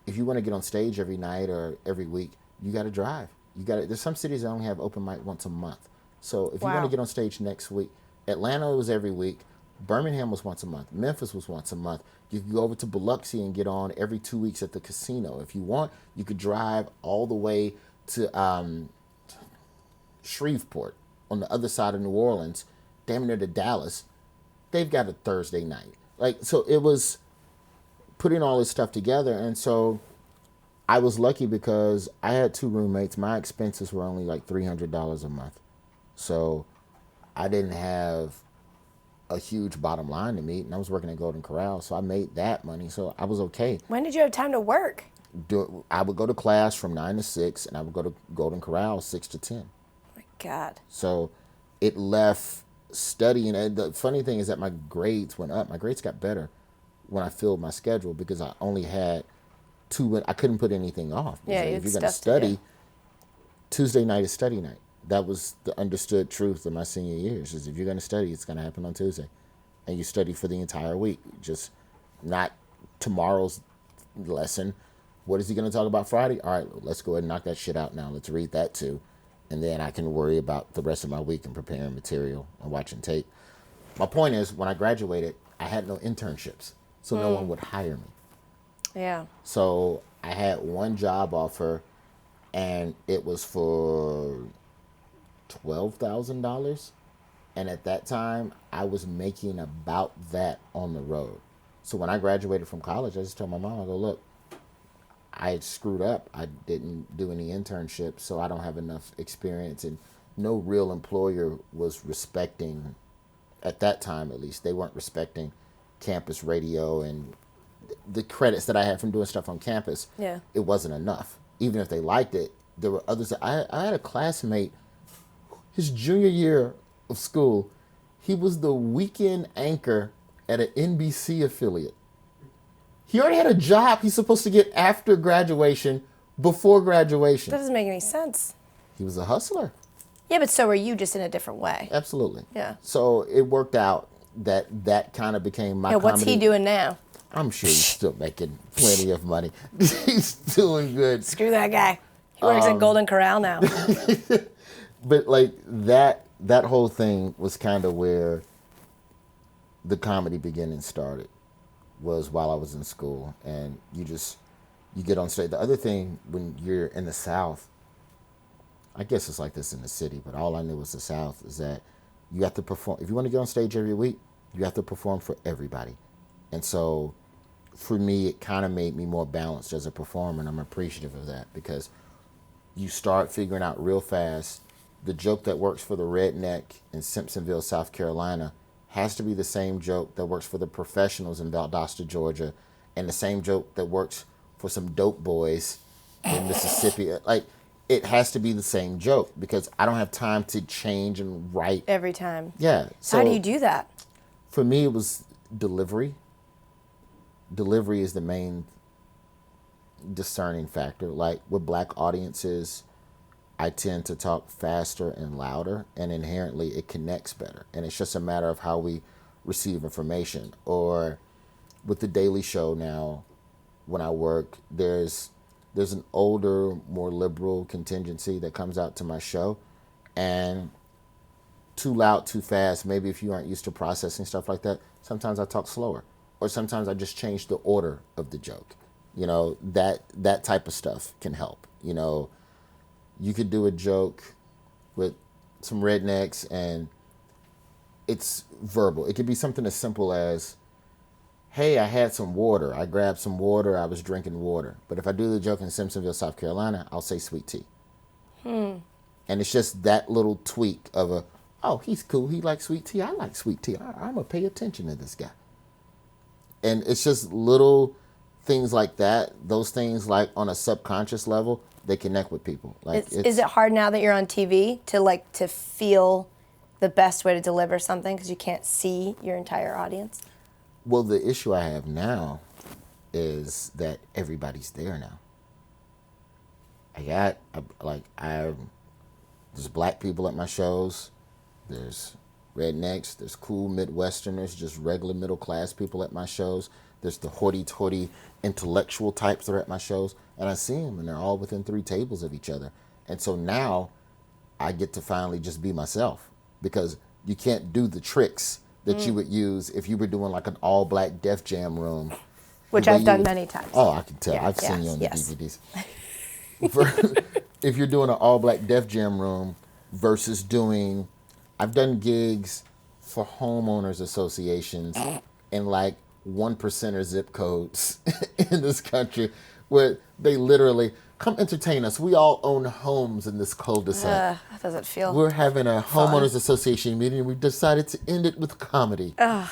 S2: if you want to get on stage every night or every week, you got to drive. There's some cities that only have open mic once a month. So if you want to get on stage next week, Atlanta was every week. Birmingham was once a month. Memphis was once a month. You could go over to Biloxi and get on every 2 weeks at the casino. If you want, you could drive all the way to Shreveport on the other side of New Orleans, damn near to Dallas. They've got a Thursday night. Like, so it was putting all this stuff together. And so I was lucky because I had 2 roommates. My expenses were only like $300 a month. So I didn't have a huge bottom line to meet, and I was working at Golden Corral, so I made that money, so I was okay.
S1: When did you have time to work?
S2: I would go to class from 9 to 6, and I would go to Golden Corral 6 to 10.
S1: Oh my God.
S2: So it left studying, and the funny thing is that my grades went up. My grades got better when I filled my schedule because I only had 2, I couldn't put anything off.
S1: Yeah,
S2: if you're going to study, Tuesday night is study night. That was the understood truth of my senior years, is if you're going to study, it's going to happen on Tuesday. And you study for the entire week, just not tomorrow's lesson. What is he going to talk about Friday? All right, let's go ahead and knock that shit out now. Let's read that too. And then I can worry about the rest of my week and preparing material and watching tape. My point is, when I graduated, I had no internships, so no one would hire me.
S1: Yeah.
S2: So I had one job offer, and it was for $12,000, and at that time I was making about that on the road. So when I graduated from college, I just told my mom, I go, look, I screwed up. I didn't do any internships, so I don't have enough experience, and no real employer was respecting, at that time at least, they weren't respecting campus radio and the credits that I had from doing stuff on campus.
S1: Yeah.
S2: It wasn't enough. Even if they liked it, there were others. I had a classmate, his junior year of school, he was the weekend anchor at an NBC affiliate. He already had a job he's supposed to get after graduation, before graduation.
S1: That doesn't make any sense.
S2: He was a hustler.
S1: Yeah, but so are you, just in a different way.
S2: Absolutely.
S1: Yeah.
S2: So it worked out that kind of became my comedy.
S1: What's he doing now?
S2: I'm sure he's still making plenty of money. He's doing good.
S1: Screw that guy. He works at Golden Corral now.
S2: But like that whole thing was kind of where the comedy beginning started, was while I was in school. And you get on stage. The other thing, when you're in the South, I guess it's like this in the city, but all I knew was the South, is that you have to perform. If you want to get on stage every week, you have to perform for everybody. And so for me, it kind of made me more balanced as a performer, and I'm appreciative of that, because you start figuring out real fast the joke that works for the redneck in Simpsonville, South Carolina, has to be the same joke that works for the professionals in Valdosta, Georgia, and the same joke that works for some dope boys in Mississippi. Like, it has to be the same joke because I don't have time to change and write.
S1: Every time.
S2: Yeah.
S1: So how do you do that?
S2: For me, it was delivery. Delivery is the main discerning factor. Like with black audiences, I tend to talk faster and louder, and inherently it connects better. And it's just a matter of how we receive information. Or with the Daily Show now, when I work, there's an older, more liberal contingency that comes out to my show, and too loud, too fast. Maybe if you aren't used to processing stuff like that, sometimes I talk slower, or sometimes I just change the order of the joke. You know, that type of stuff can help. You know, you could do a joke with some rednecks and it's verbal. It could be something as simple as, hey, I had some water. I grabbed some water. I was drinking water. But if I do the joke in Simpsonville, South Carolina, I'll say sweet tea. And it's just that little tweak of a, oh, he's cool. He likes sweet tea. I like sweet tea. I'm going to pay attention to this guy. And it's just little things like that. Those things, like on a subconscious level, they connect with people. Like,
S1: is it hard now that you're on TV to feel the best way to deliver something because you can't see your entire audience?
S2: Well, the issue I have now is that everybody's there now. There's black people at my shows. There's rednecks. There's cool Midwesterners, just regular middle class people at my shows. There's the hoity-toity intellectual types that are at my shows. And I see them, and they're all within 3 tables of each other. And so now I get to finally just be myself, because you can't do the tricks that you would use if you were doing like an all-black Def Jam room.
S1: Which I've done many times.
S2: Oh, I can tell.
S1: Yeah,
S2: I've seen you on the DVDs. If you're doing an all-black Def Jam room versus doing... I've done gigs for homeowners associations in like 1%er zip codes in this country where they literally... Come entertain us. We all own homes in this cul-de-sac.
S1: That doesn't feel
S2: We're having a homeowners association meeting, and we decided to end it with comedy.
S1: I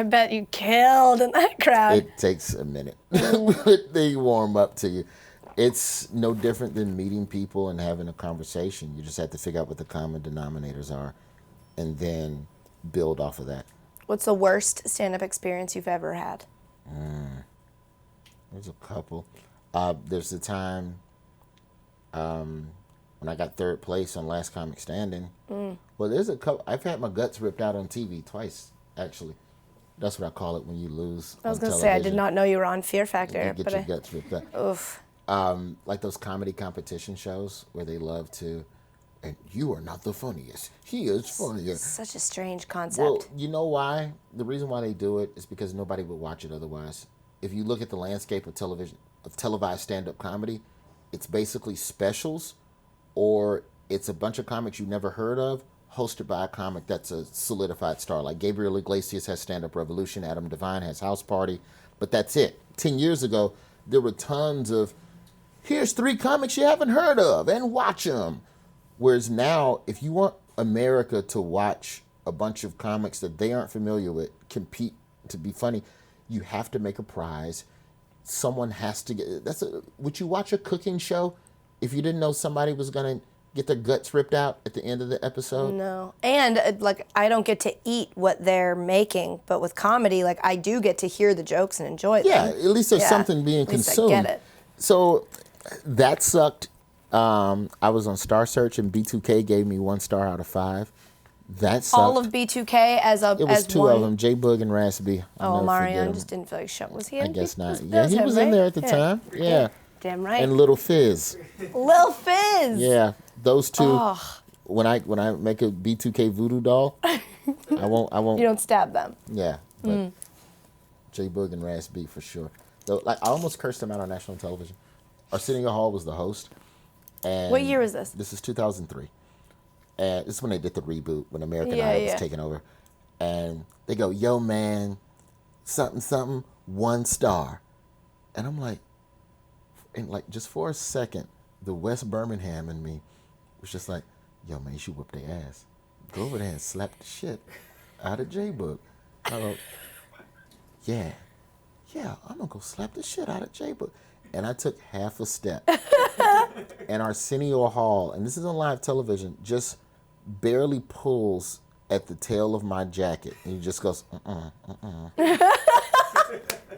S1: bet you killed in that crowd.
S2: It takes a minute. They warm up to you. It's no different than meeting people and having a conversation. You just have to figure out what the common denominators are and then build off of that.
S1: What's the worst stand-up experience you've ever had?
S2: There's a couple. There's the time when I got 3rd place on Last Comic Standing. Well, there's a couple. I've had my guts ripped out on TV twice, actually. That's what I call it when you lose.
S1: I was going to say, I did not know you were on Fear Factor.
S2: You get your guts ripped out.
S1: Oof.
S2: Like those comedy competition shows where they love to, and you are not the funniest. He is funnier.
S1: Such a strange concept.
S2: Well, you know why? The reason why they do it is because nobody would watch it otherwise. If you look at the landscape of television, of televised stand-up comedy, it's basically specials, or it's a bunch of comics you never heard of, hosted by a comic that's a solidified star. Like Gabriel Iglesias has Stand-Up Revolution, Adam Devine has House Party, but that's it. 10 years ago, there were tons of, here's 3 comics you haven't heard of, and watch them. Whereas now, if you want America to watch a bunch of comics that they aren't familiar with compete to be funny, you have to make a prize. Someone has to get... Would you watch a cooking show if you didn't know somebody was going to get their guts ripped out at the end of the episode?
S1: No. And, I don't get to eat what they're making, but with comedy, I do get to hear the jokes and enjoy them.
S2: Yeah, at least there's something being consumed.
S1: I get it.
S2: So, that sucked. I was on Star Search, and B2K gave me 1 star out of 5. That sucked.
S1: All of B2K as a...
S2: It was 2 of them, J Bug and Raspy.
S1: Marion just didn't feel like show. Was he in?
S2: I guess not. Yeah, he was in there at the time. Yeah.
S1: Damn right.
S2: And Little Fizz.
S1: Lil Fizz.
S2: Yeah, those 2. When I make a B2K voodoo doll, I won't.
S1: You don't stab them.
S2: Yeah, but J Bug and Raspy for sure. Though, I almost cursed him out on national television. Arsenio Hall was the host. And
S1: what year was this?
S2: This is 2003. And this is when they did the reboot, when American Idol was taking over. And they go, yo, man, something, something, 1 star. And I'm like, and just for a second, the West Birmingham in me was just like, yo, man, you should whip their ass. Go over there and slap the shit out of J-Book. I go, yeah, I'm going to go slap the shit out of J-Book. And I took half a step. and Arsenio Hall, and this is on live television, just barely pulls at the tail of my jacket. And he just goes, and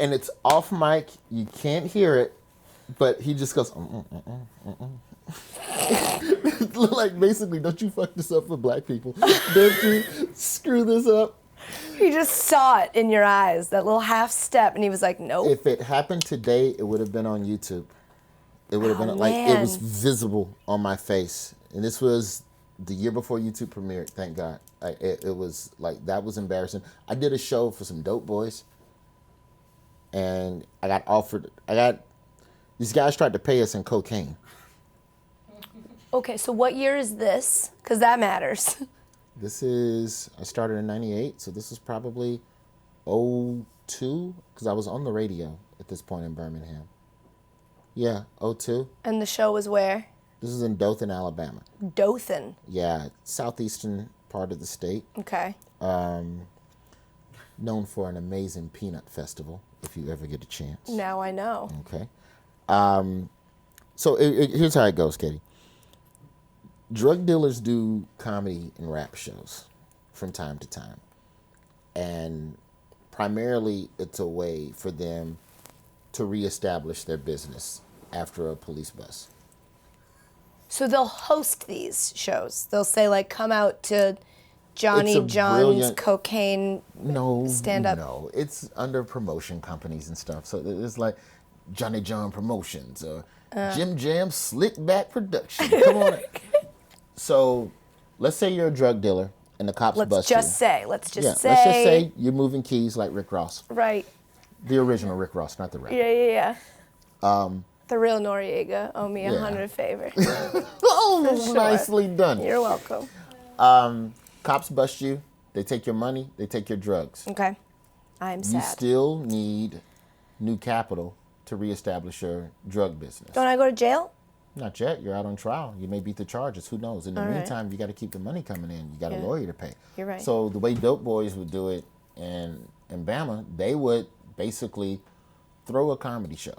S2: it's off mic. You can't hear it, but he just goes, like basically, don't you fuck this up for black people? Don't you screw this up?
S1: He just saw it in your eyes, that little half step, and he was like, nope.
S2: If it happened today, it would have been on YouTube. It would have been like, it was visible on my face. And this was the year before YouTube premiered, thank God. It was like, that was embarrassing. I did a show for some dope boys, and these guys tried to pay us in cocaine.
S1: Okay, so what year is this? Because that matters.
S2: I started in 98, so this is probably 02, because I was on the radio at this point in Birmingham. Yeah, 02.
S1: And the show was where?
S2: This is in Dothan, Alabama.
S1: Dothan?
S2: Yeah, southeastern part of the state.
S1: Okay.
S2: Known for an amazing peanut festival, if you ever get a chance.
S1: Now I know.
S2: Okay. So here's how it goes, Katie. Drug dealers do comedy and rap shows from time to time. And primarily it's a way for them to reestablish their business after a police bust.
S1: So they'll host these shows. They'll say, like, come out to Johnny John's cocaine stand-up.
S2: No, it's under promotion companies and stuff. So it's like Johnny John Promotions or Jim Jam Slickback Production. Come on. So let's say you're a drug dealer and the cops bust you.
S1: Let's just say.
S2: Let's just say you're moving keys like Rick Ross.
S1: Right.
S2: The original Rick Ross, not the rapper.
S1: Yeah. The real Noriega owe me 100 favor.
S2: Oh,
S1: sure.
S2: Nicely done.
S1: You're welcome.
S2: Cops bust you. They take your money. They take your drugs.
S1: Okay. I'm sad.
S2: You still need new capital to reestablish your drug business.
S1: Don't I go to jail?
S2: Not yet. You're out on trial. You may beat the charges. Who knows? In the meantime, you got to keep the money coming in. You got a lawyer to pay.
S1: You're right.
S2: So the way dope boys would do it in Bama, they would basically throw a comedy show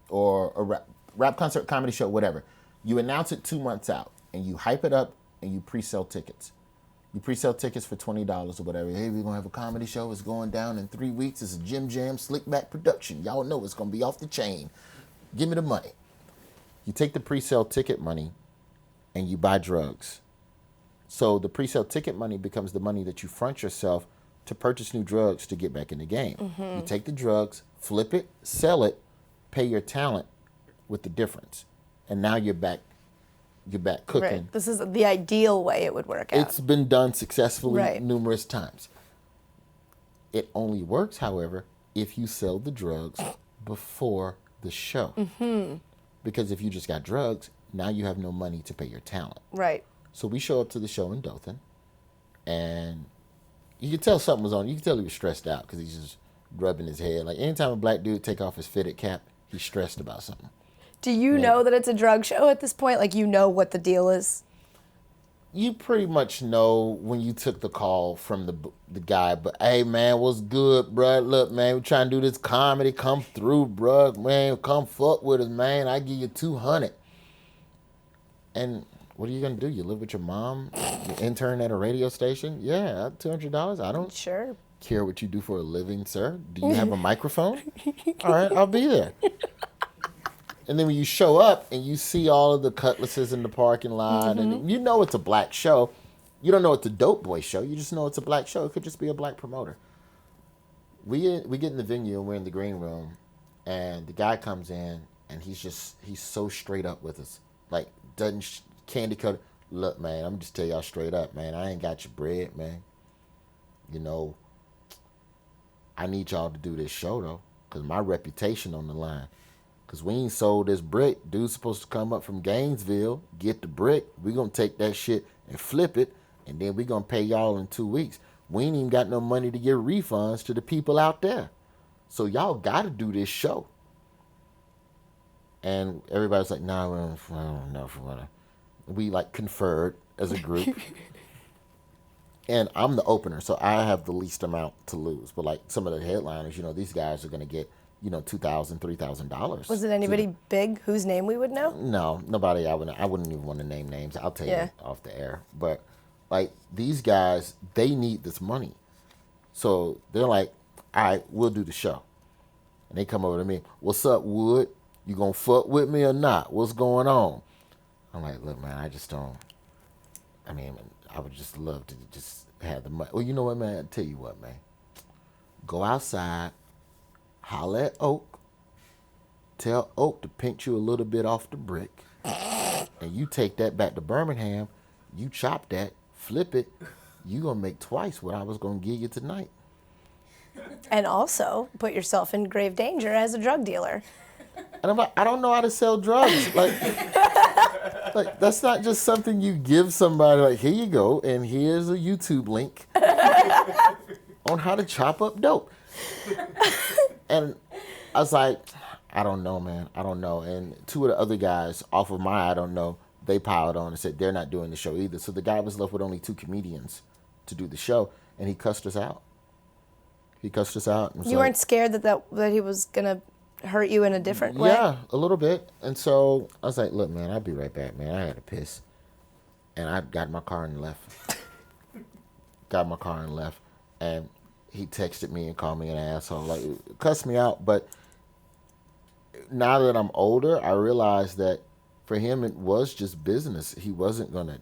S2: or a rap concert, comedy show, whatever. You announce it 2 months out, and you hype it up, and you pre-sell tickets. You pre-sell tickets for $20 or whatever. Hey, we're going to have a comedy show. It's going down in 3 weeks. It's a Jim Jam Slickback production. Y'all know it's going to be off the chain. Give me the money. You take the pre-sale ticket money and you buy drugs. So the pre-sale ticket money becomes the money that you front yourself to purchase new drugs to get back in the game. Mm-hmm. You take the drugs, flip it, sell it, pay your talent with the difference. And now you're back cooking.
S1: Right. This is the ideal way it would work out.
S2: It's been done successfully numerous times. It only works, however, if you sell the drugs before the show. Mm-hmm. Because if you just got drugs, now you have no money to pay your talent.
S1: Right.
S2: So we show up to the show in Dothan, and you could tell something was on. You could tell he was stressed out because he's just rubbing his head. Like anytime a black dude take off his fitted cap, he's stressed about something.
S1: Do you know that it's a drug show at this point? Like, you know what the deal is?
S2: You pretty much know when you took the call from the guy, but hey, man, what's good, bruh? Look, man, we trying to do this comedy. Come through, bruh. Man, come fuck with us, man. I give you $200. And what are you going to do? You live with your mom? You intern at a radio station? Yeah, $200. I don't care what you do for a living, sir. Do you have a microphone? All right, I'll be there. And then when you show up and you see all of the cutlasses in the parking lot, and you know it's a black show. You don't know it's a dope boy show. You just know it's a black show. It could just be a black promoter. We get in the venue and we're in the green room, and the guy comes in and he's so straight up with us. Like, doesn't candy coat. Look, man, I'm just tell y'all straight up, man. I ain't got your bread, man. You know, I need y'all to do this show, though, because my reputation on the line. Because we ain't sold this brick. Dude's supposed to come up from Gainesville, get the brick. We going to take that shit and flip it, and then we going to pay y'all in 2 weeks. We ain't even got no money to give refunds to the people out there. So y'all got to do this show. And everybody's like, nah, I don't know. We, like, conferred as a group. And I'm the opener, so I have the least amount to lose. But, like, some of the headliners, you know, these guys are going to get, $2,000, $3,000.
S1: Was it anybody big whose name we would know?
S2: No, nobody. I wouldn't even want to name names. I'll tell you off the air. But like these guys, they need this money, so they're like, all right, we'll do the show. And they come over to me. What's up, Wood? You gonna fuck with me or not? What's going on? I'm like, look, man, I just don't. I mean, I would just love to just have the money. Well, you know what, man? I'll tell you what, man. Go outside, holler at Oak, tell Oak to pinch you a little bit off the brick, and you take that back to Birmingham, you chop that, flip it, you gonna make twice what I was gonna give you tonight.
S1: And also put yourself in grave danger as a drug dealer.
S2: And I'm like, I don't know how to sell drugs. Like that's not just something you give somebody. Like, here you go, and here's a YouTube link on how to chop up dope. And I was like, I don't know, man. I don't know. And two of the other guys off of my I don't know, they piled on and said they're not doing the show either. So the guy was left with only 2 comedians to do the show, and he cussed us out. He cussed us out. And
S1: you weren't scared that he was going to hurt you in a different way?
S2: Yeah, a little bit. And so I was like, look, man, I'll be right back, man. I had to piss. And I got in my car and left. And he texted me and called me an asshole. Like, cussed me out. But now that I'm older, I realize that for him, it was just business. He wasn't going to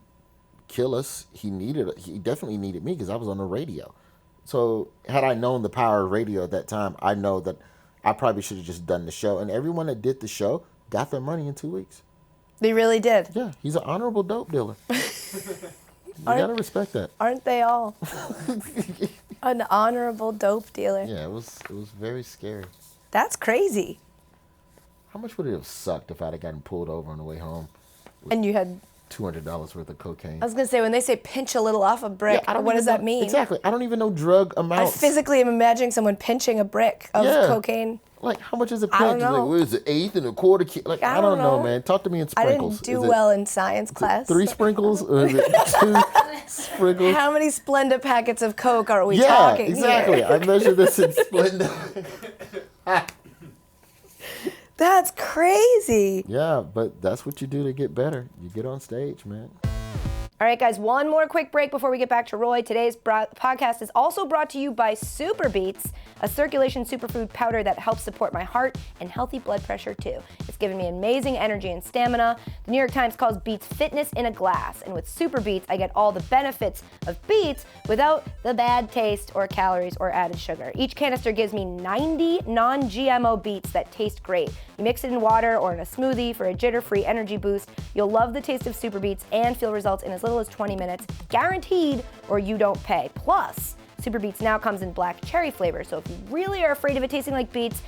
S2: kill us. He definitely needed me because I was on the radio. So had I known the power of radio at that time, I know that I probably should have just done the show. And everyone that did the show got their money in 2 weeks.
S1: They really did?
S2: Yeah, he's an honorable dope dealer. You gotta respect that.
S1: Aren't they all? An honorable dope dealer.
S2: Yeah, it was very scary.
S1: That's crazy.
S2: How much would it have sucked if I'd have gotten pulled over on the way home?
S1: And you had
S2: $200 worth of cocaine.
S1: I was going to say, when they say pinch a little off a brick, what does that mean?
S2: Exactly. I don't even know drug amounts.
S1: I physically am imagining someone pinching a brick of cocaine.
S2: Like, how much is a pinch?
S1: I don't know.
S2: Like, what is it, 1/8 and a quarter? Like, I don't know, man. Talk to me in sprinkles.
S1: I didn't do well in science class.
S2: 3 sprinkles? Or is it 2 sprinkles?
S1: How many Splenda packets of Coke are we talking
S2: exactly.
S1: here?
S2: I measure this in Splenda.
S1: That's crazy.
S2: Yeah, but that's what you do to get better. You get on stage, man.
S1: All right, guys, one more quick break before we get back to Roy. Today's podcast is also brought to you by Super Beets, a circulation superfood powder that helps support my heart and healthy blood pressure, too. It's given me amazing energy and stamina. The New York Times calls beets fitness in a glass, and with Super Beets, I get all the benefits of beets without the bad taste or calories or added sugar. Each canister gives me 90 non-GMO beets that taste great. You mix it in water or in a smoothie for a jitter-free energy boost. You'll love the taste of Super Beets and feel results in as little as 20 minutes, guaranteed, or you don't pay. Plus, Super Beets now comes in black cherry flavor, so if you really are afraid of it tasting like beets,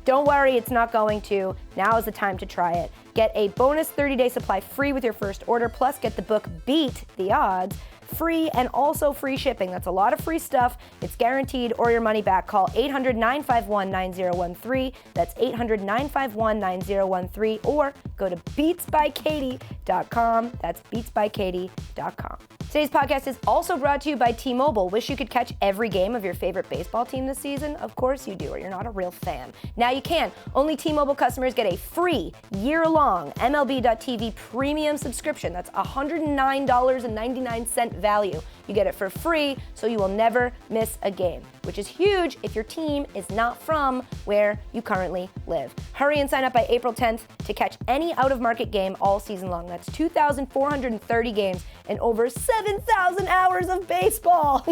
S1: don't worry, it's not going to. Now is the time to try it. Get a bonus 30-day supply free with your first order, plus get the book Beat the Odds free and also free shipping. That's a lot of free stuff. It's guaranteed or your money back. Call 800-951-9013. That's 800-951-9013 or go to beatsbykatie.com. That's beatsbykatie.com. Today's podcast is also brought to you by T-Mobile. Wish you could catch every game of your favorite baseball team this season? Of course you do, or you're not a real fan. Now you can. Only T-Mobile customers get a free year-long MLB.TV premium subscription. That's $109.99 value. You get it for free, so you will never miss a game, which is huge if your team is not from where you currently live. Hurry and sign up by April 10th to catch any out-of-market game all season long. That's 2,430 games and over 7,000 hours of baseball.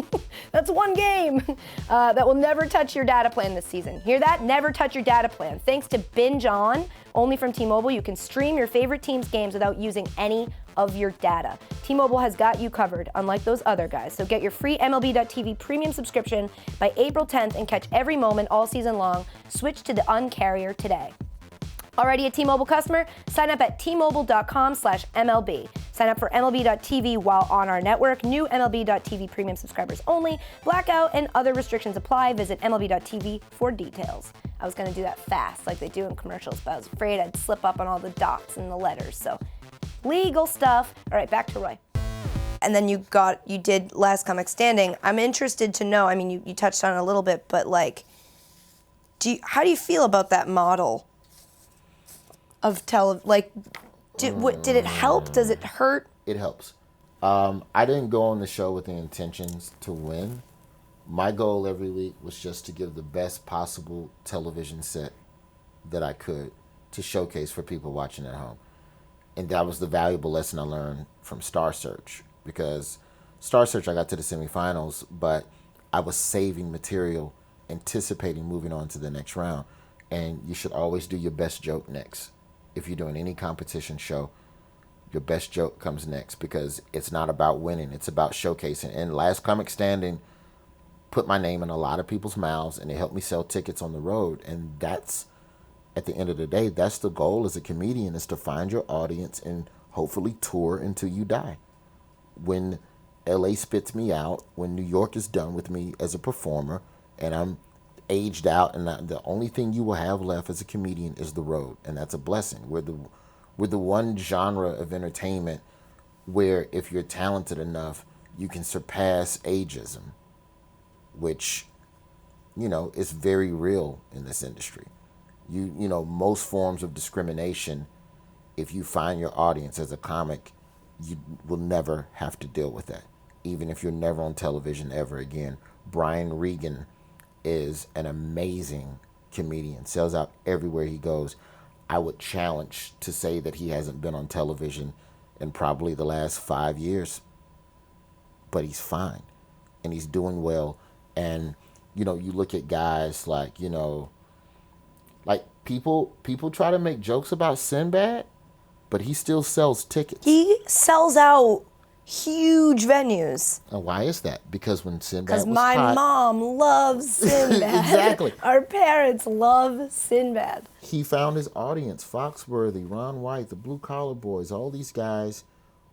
S1: That's one game that will never touch your data plan this season. Hear that? Never touch your data plan. Thanks to Binge On, only from T-Mobile, you can stream your favorite team's games without using any of your data. T-Mobile has got you covered, unlike those other guys. So get your free MLB.TV premium subscription by April 10th and catch every moment all season long. Switch to the Un-carrier today. Already a T-Mobile customer? Sign up at T-Mobile.com/MLB. Sign up for MLB.TV while on our network. New MLB.TV premium subscribers only. Blackout and other restrictions apply. Visit MLB.TV for details. I was going to do that fast like they do in commercials, but I was afraid I'd slip up on all the dots and the letters. So legal stuff. All right, back to Roy. And then you did Last Comic Standing. I'm interested to know, I mean, you touched on it a little bit, but like, how do you feel about that model of did it help? Does it hurt?
S2: It helps. I didn't go on the show with the intentions to win. My goal every week was just to give the best possible television set that I could to showcase for people watching at home. And that was the valuable lesson I learned from Star Search, because Star Search, I got to the semifinals, but I was saving material, anticipating moving on to the next round. And you should always do your best joke next. If you're doing any competition show, your best joke comes next, because it's not about winning. It's about showcasing. And Last Comic Standing put my name in a lot of people's mouths, and it helped me sell tickets on the road. And that's, at the end of the day, that's the goal as a comedian, is to find your audience and hopefully tour until you die. When LA spits me out, when New York is done with me as a performer, and I'm aged out, and the only thing you will have left as a comedian is the road, and that's a blessing. We're the one genre of entertainment where, if you're talented enough, you can surpass ageism, which, is very real in this industry. Most forms of discrimination, if you find your audience as a comic, you will never have to deal with that, even if you're never on television ever again. Brian Regan is an amazing comedian, sells out everywhere he goes. I would challenge to say that he hasn't been on television in probably the last 5 years, but he's fine and he's doing well. And you look at guys like people try to make jokes about Sinbad, but he still sells tickets.
S1: He sells out huge venues.
S2: And why is that? Because when Sinbad
S1: Because
S2: was
S1: my
S2: hot,
S1: mom loves Sinbad.
S2: Exactly.
S1: Our parents love Sinbad.
S2: He found his audience. Foxworthy, Ron White, the Blue Collar Boys, all these guys.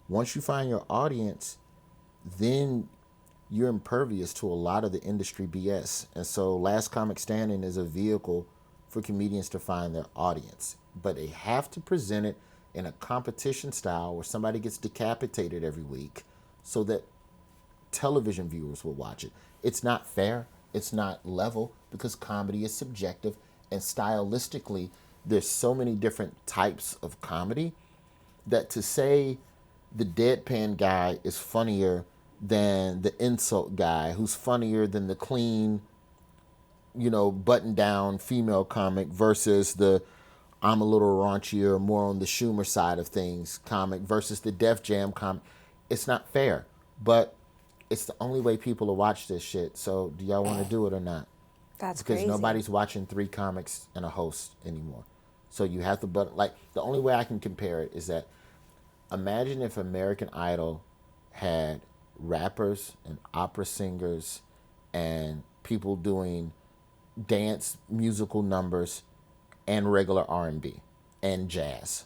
S2: Once you find your audience, then you're impervious to a lot of the industry BS. And so Last Comic Standing is a vehicle for comedians to find their audience. But they have to present it in a competition style where somebody gets decapitated every week so that television viewers will watch it. It's not fair. It's not level, because comedy is subjective. And stylistically, there's so many different types of comedy that to say the deadpan guy is funnier than the insult guy, who's funnier than the clean, button down female comic, versus the I'm a little raunchier, more on the Schumer side of things comic, versus the Def Jam comic. It's not fair, but it's the only way people will watch this shit. So do y'all want to do it or not?
S1: That's
S2: because
S1: crazy.
S2: nobody's watching 3 comics and a host anymore. So you have to, the only way I can compare it is that, imagine if American Idol had rappers and opera singers and people doing dance musical numbers and regular R&B and jazz.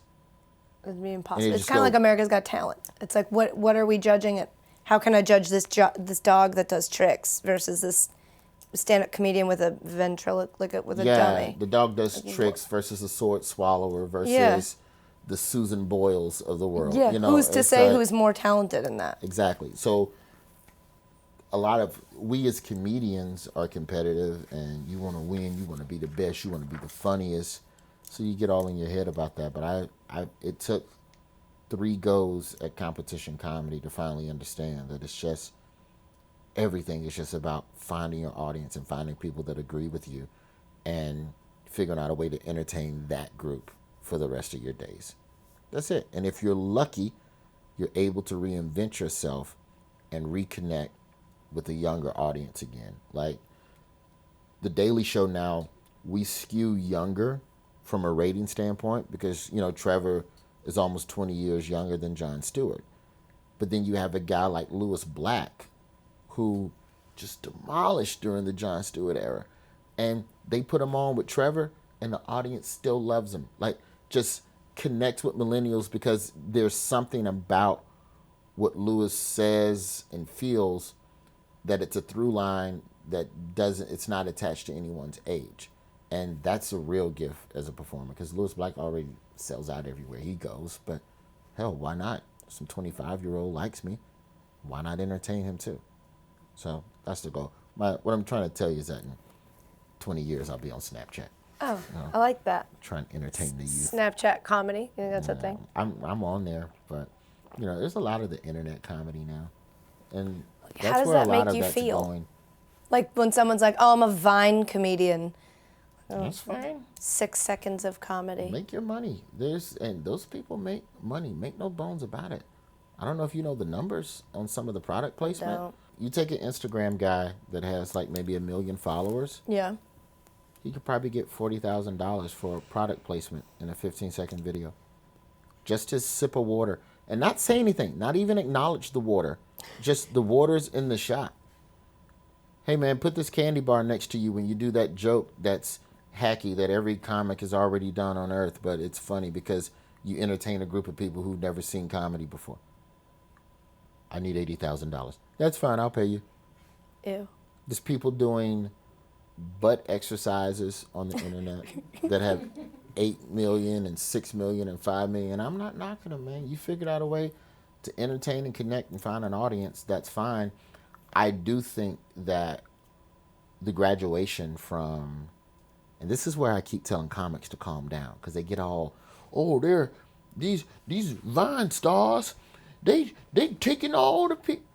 S1: It'd be impossible. It's kind of like America's Got Talent. It's like, what are we judging it? How can I judge this dog that does tricks versus this stand-up comedian with a ventriloquist with a dummy?
S2: Yeah, the dog does tricks versus a sword swallower versus the Susan Boyles of the world.
S1: Yeah, who's to say who's more talented in that?
S2: Exactly. So we as comedians are competitive, and you want to win, you want to be the best, you want to be the funniest. So you get all in your head about that. But it took 3 goes at competition comedy to finally understand that it's just, everything is just about finding your audience and finding people that agree with you and figuring out a way to entertain that group for the rest of your days. That's it. And if you're lucky, you're able to reinvent yourself and reconnect with a younger audience again. Like The Daily Show now, we skew younger from a rating standpoint because, Trevor is almost 20 years younger than Jon Stewart. But then you have a guy like Lewis Black, who just demolished during the Jon Stewart era. And they put him on with Trevor, and the audience still loves him. Like, just connects with millennials because there's something about what Lewis says and feels that it's a through line that it's not attached to anyone's age. And that's a real gift as a performer, because Lewis Black already sells out everywhere he goes. But hell, why not? Some 25-year-old likes me. Why not entertain him too? So that's the goal. What I'm trying to tell you is that in 20 years I'll be on Snapchat.
S1: Oh, I like that.
S2: Trying to entertain the youth.
S1: Snapchat comedy. You think that's a thing?
S2: I'm on there, but there's a lot of the internet comedy now, and
S1: How
S2: that's
S1: does
S2: where a
S1: that
S2: lot
S1: make
S2: of
S1: you
S2: that's
S1: feel?
S2: going.
S1: Like when someone's like, "Oh, I'm a Vine comedian."
S2: That's fine.
S1: 6 seconds of comedy.
S2: Make your money. And those people make money. Make no bones about it. I don't know if you know the numbers on some of the product placement.
S1: Don't.
S2: You take an Instagram guy that has like maybe 1 million followers.
S1: Yeah.
S2: He could probably get $40,000 for product placement in a 15-second video. Just his sip of water and not say anything, not even acknowledge the water. Just the water's in the shot. Hey man, put this candy bar next to you when you do that joke that's hacky that every comic has already done on earth, but it's funny because you entertain a group of people who've never seen comedy before. I need $80,000. That's fine, I'll pay you.
S1: Ew.
S2: There's people doing butt exercises on the internet that have 8 million and 6 million and 5 million. I'm not knocking them, man. You figured out a way to entertain and connect and find an audience. That's fine. I do think that the graduation from, and this is where I keep telling comics to calm down because they get all, oh, they're these Vine stars, they taking all the people.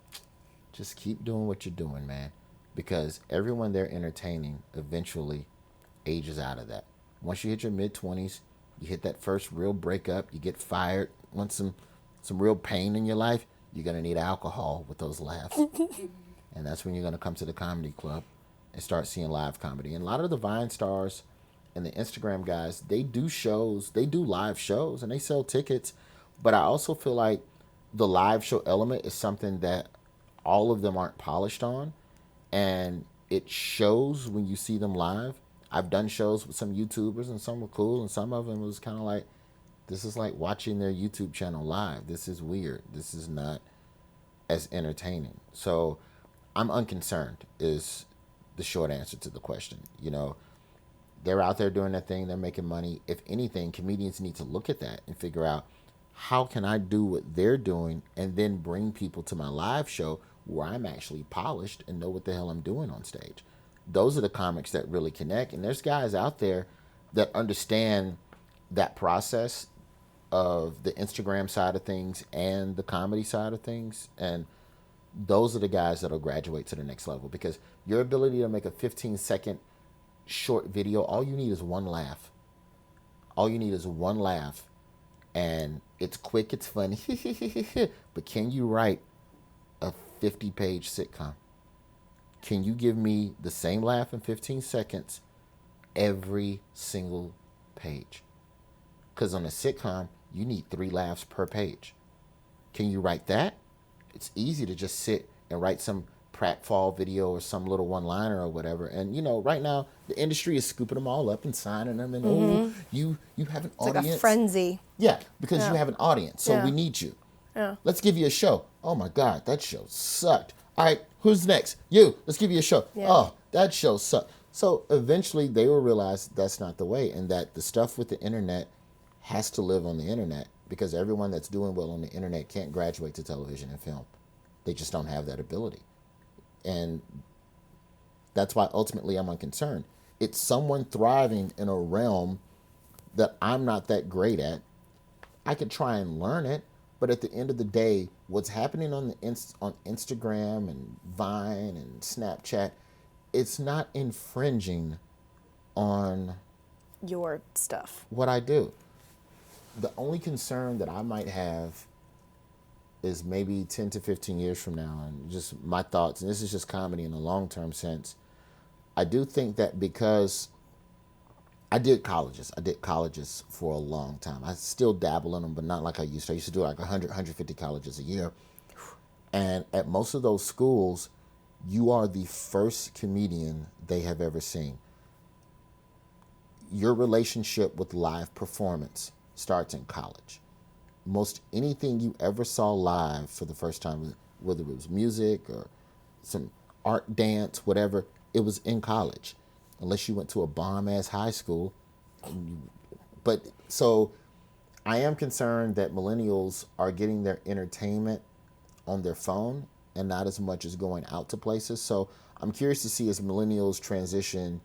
S2: Just keep doing what you're doing, man, because everyone they're entertaining eventually ages out of that. Once you hit your mid-20s, you hit that first real breakup, you get fired, want some real pain in your life, you're gonna need alcohol with those laughs. And that's when you're gonna come to the comedy club and start seeing live comedy. And a lot of the Vine stars and the Instagram guys, they do shows, they do live shows and they sell tickets. But I also feel like the live show element is something that all of them aren't polished on. And it shows when you see them live. I've done shows with some YouTubers and some were cool and some of them was kind of like, this is like watching their YouTube channel live. This is weird. This is not as entertaining. So I'm unconcerned is the short answer to the question. They're out there doing their thing. They're making money. If anything, comedians need to look at that and figure out how can I do what they're doing and then bring people to my live show where I'm actually polished and know what the hell I'm doing on stage. Those are the comics that really connect. And there's guys out there that understand that process of the Instagram side of things and the comedy side of things. And those are the guys that'll graduate to the next level because your ability to make a 15-second short video, all you need is one laugh. All you need is one laugh. And it's quick, it's funny. But can you write a 50-page sitcom? Can you give me the same laugh in 15 seconds every single page? Because on a sitcom, you need 3 laughs per page. Can you write that? It's easy to just sit and write some pratfall video or some little one-liner or whatever. And, right now, the industry is scooping them all up and signing them. And, you have an audience.
S1: It's like a frenzy.
S2: Yeah, because you have an audience. So we need you.
S1: Yeah.
S2: Let's give you a show. Oh, my God, that show sucked. All right, who's next? You. Let's give you a show. Yeah. Oh, that show sucked. So eventually they will realize that's not the way and that the stuff with the internet has to live on the internet because everyone that's doing well on the internet can't graduate to television and film. They just don't have that ability. And that's why ultimately I'm unconcerned. It's someone thriving in a realm that I'm not that great at. I could try and learn it, but at the end of the day, what's happening on on Instagram and Vine and Snapchat, it's not infringing on
S1: your stuff.
S2: What I do. The only concern that I might have is maybe 10 to 15 years from now, and just my thoughts, and this is just comedy in a long-term sense. I do think that because I did colleges for a long time. I still dabble in them, but not like I used to. I used to do like 100, 150 colleges a year. And at most of those schools, you are the first comedian they have ever seen. Your relationship with live performance starts in college. Most anything you ever saw live for the first time, whether it was music or some art, dance, whatever, it was in college. Unless you went to a bomb-ass high school. But so I am concerned that millennials are getting their entertainment on their phone and not as much as going out to places. So I'm curious to see as millennials transition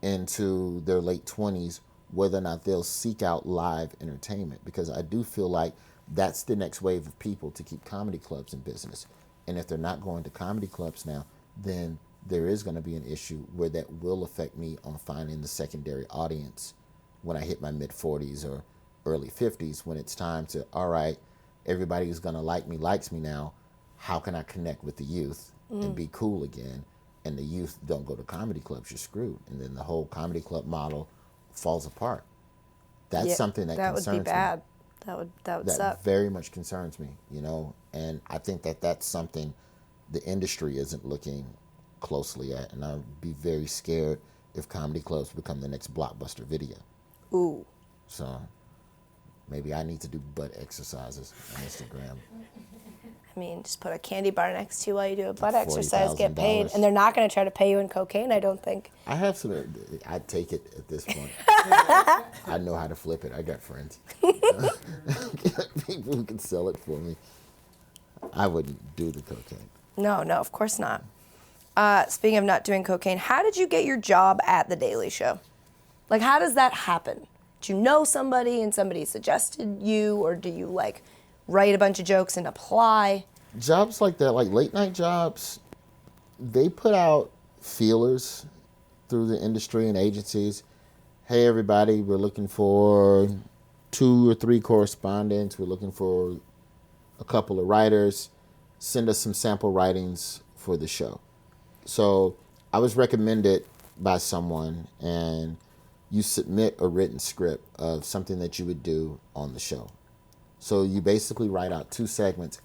S2: into their late 20s whether or not they'll seek out live entertainment, because I do feel like that's the next wave of people to keep comedy clubs in business. And if they're not going to comedy clubs now, then there is going to be an issue where that will affect me on finding the secondary audience when I hit my mid 40s or early 50s, when it's time to, all right, everybody who's going to like me likes me now. How can I connect with the youth and be cool again? And the youth don't go to comedy clubs, you're screwed. And then the whole comedy club model falls apart. That's something that concerns me.
S1: That would be bad. That would suck.
S2: That very much concerns me, you know, and I think that that's something the industry isn't looking closely at, and I'd be very scared if comedy clubs become the next Blockbuster Video.
S1: Ooh.
S2: So maybe I need to do butt exercises on Instagram.
S1: I mean, just put a candy bar next to you while you do a butt exercise, get paid.
S2: $40,000.
S1: And they're not going to try to pay you in cocaine, I don't think.
S2: I have some, I'd take it at this point. I know how to flip it. I got friends. People who can sell it for me. I wouldn't do the cocaine.
S1: No, of course not. Speaking of not doing cocaine, how did you get your job at The Daily Show? Like, how does that happen? Do you know somebody and somebody suggested you, or do you, like, write a bunch of jokes and apply?
S2: Jobs like that, like late night jobs, they put out feelers through the industry and agencies. Hey, everybody, we're looking for 2 or 3 correspondents. We're looking for a couple of writers. Send us some sample writings for the show. So I was recommended by someone, and you submit a written script of something that you would do on the show. So you basically write out 2 segments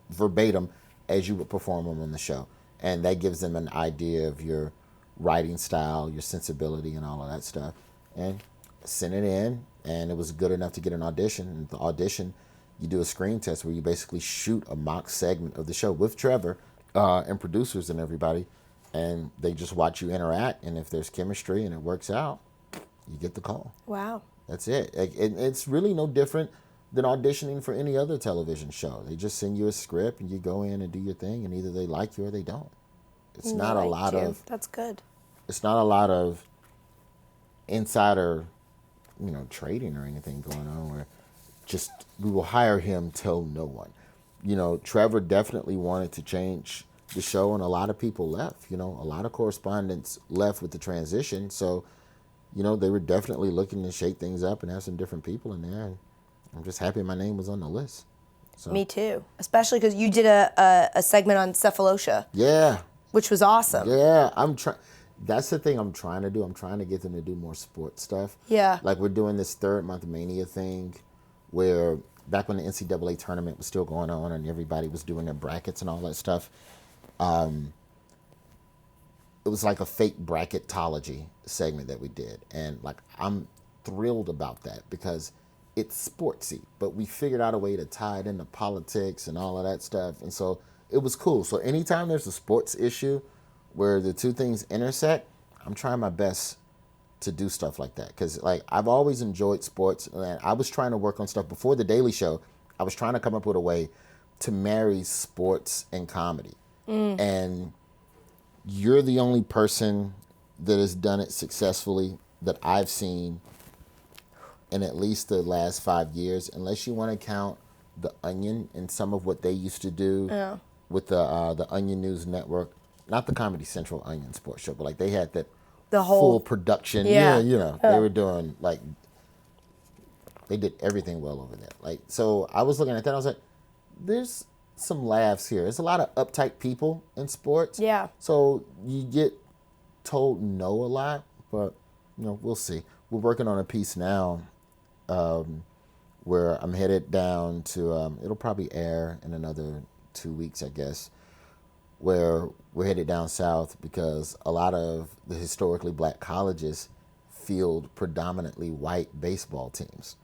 S2: verbatim as you would perform them on the show. And that gives them an idea of your writing style, your sensibility, and all of that stuff. And send it in, and it was good enough to get an audition. And the audition, you do a screen test where you basically shoot a mock segment of the show with Trevor and producers and everybody. And they just watch you interact. And if there's chemistry and it works out, you get the call.
S1: Wow.
S2: That's it. It's really no different than auditioning for any other television show. They just send you a script and you go in and do your thing, and either they like you or they don't. It's not a lot of...
S1: That's good.
S2: It's not a lot of insider, trading or anything going on where just we will hire him, tell no one. Trevor definitely wanted to change the show, and a lot of people left. A lot of correspondents left with the transition. So, they were definitely looking to shake things up and have some different people in there. And I'm just happy my name was on the list. So.
S1: Me too. Especially because you did a segment on cephalosia.
S2: Yeah.
S1: Which was awesome.
S2: Yeah. That's the thing I'm trying to do. I'm trying to get them to do more sports stuff.
S1: Yeah.
S2: Like we're doing this Third Month Mania thing where back when the NCAA tournament was still going on and everybody was doing their brackets and all that stuff, it was like a fake bracketology segment that we did. And like I'm thrilled about that because it's sportsy, but we figured out a way to tie it into politics and all of that stuff. And so it was cool. So anytime there's a sports issue where the two things intersect, I'm trying my best to do stuff like that. Because like I've always enjoyed sports, and I was trying to work on stuff before The Daily Show. I was trying to come up with a way to marry sports and comedy. And you're the only person that has done it successfully that I've seen in at least the last 5 years, unless you want to count The Onion and some of what they used to do with the Onion News Network. Not the Comedy Central Onion Sports Show, but like they had that
S1: the whole
S2: full production. Yeah, they were doing like, they did everything well over there. Like, so I was looking at that, I was like, there's some laughs here. There's a lot of uptight people in sports.
S1: Yeah.
S2: So you get told no a lot, but we'll see. We're working on a piece now where I'm headed down to, it'll probably air in another 2 weeks, I guess, where we're headed down south because a lot of the historically black colleges field predominantly white baseball teams.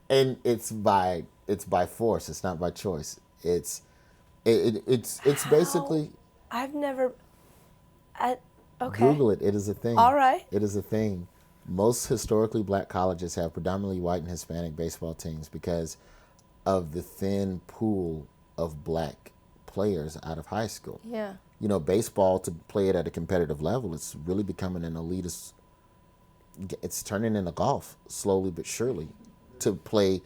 S2: And it's by force. It's not by choice. It's basically.
S1: I've never. Okay.
S2: Google it. It is a thing.
S1: All right.
S2: It is a thing. Most historically black colleges have predominantly white and Hispanic baseball teams because of the thin pool of black players out of high school.
S1: Yeah.
S2: baseball, to play it at a competitive level, it's really becoming an elitist. It's turning into golf slowly but surely to play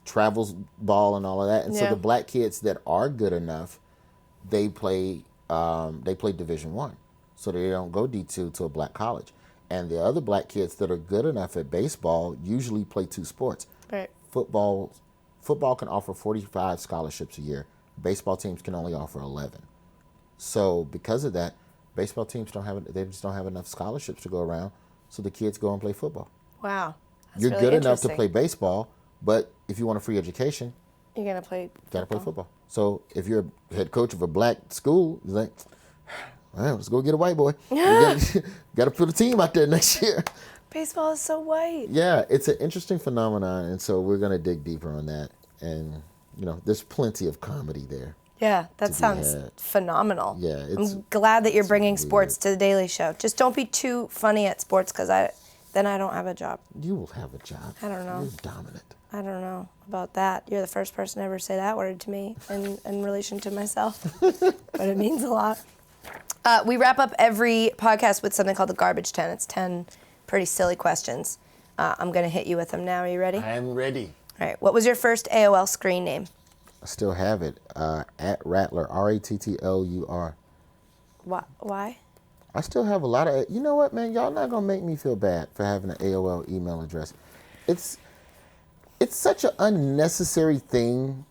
S2: travels ball and all of that. And so the black kids that are good enough, they play Division I, so they don't go D2 to a black college. And the other black kids that are good enough at baseball usually play 2 sports.
S1: Right.
S2: Football can offer 45 scholarships a year. Baseball teams can only offer 11. So because of that, baseball teams just don't have enough scholarships to go around. So the kids go and play football.
S1: Wow. That's
S2: You're
S1: really
S2: good enough to
S1: interesting.
S2: play baseball, but if you want a free education,
S1: You're going to play
S2: gotta play football. So if you're a head coach of a black school, you're like, well, let's go get a white boy. Gotta put a team out there next year.
S1: Baseball is so white.
S2: Yeah, it's an interesting phenomenon, and so we're gonna dig deeper on that. And there's plenty of comedy there.
S1: Yeah, that
S2: be
S1: sounds
S2: had.
S1: phenomenal.
S2: Yeah,
S1: I'm glad that you're bringing sports to the Daily Show. Just don't be too funny at sports, because then I don't have a job.
S2: You will have a job.
S1: I don't know.
S2: You're dominant.
S1: I don't know about that. You're the first person to ever say that word to me in relation to myself, but it means a lot. We wrap up every podcast with something called the Garbage 10. It's 10 pretty silly questions. I'm going to hit you with them now. Are you ready?
S2: I am ready.
S1: All right. What was your first AOL screen name?
S2: I still have it. At Rattler, Rattlur.
S1: Why?
S2: I still have a lot of. You know what, man? Y'all not gonna make me feel bad for having an AOL email address. It's such an unnecessary thing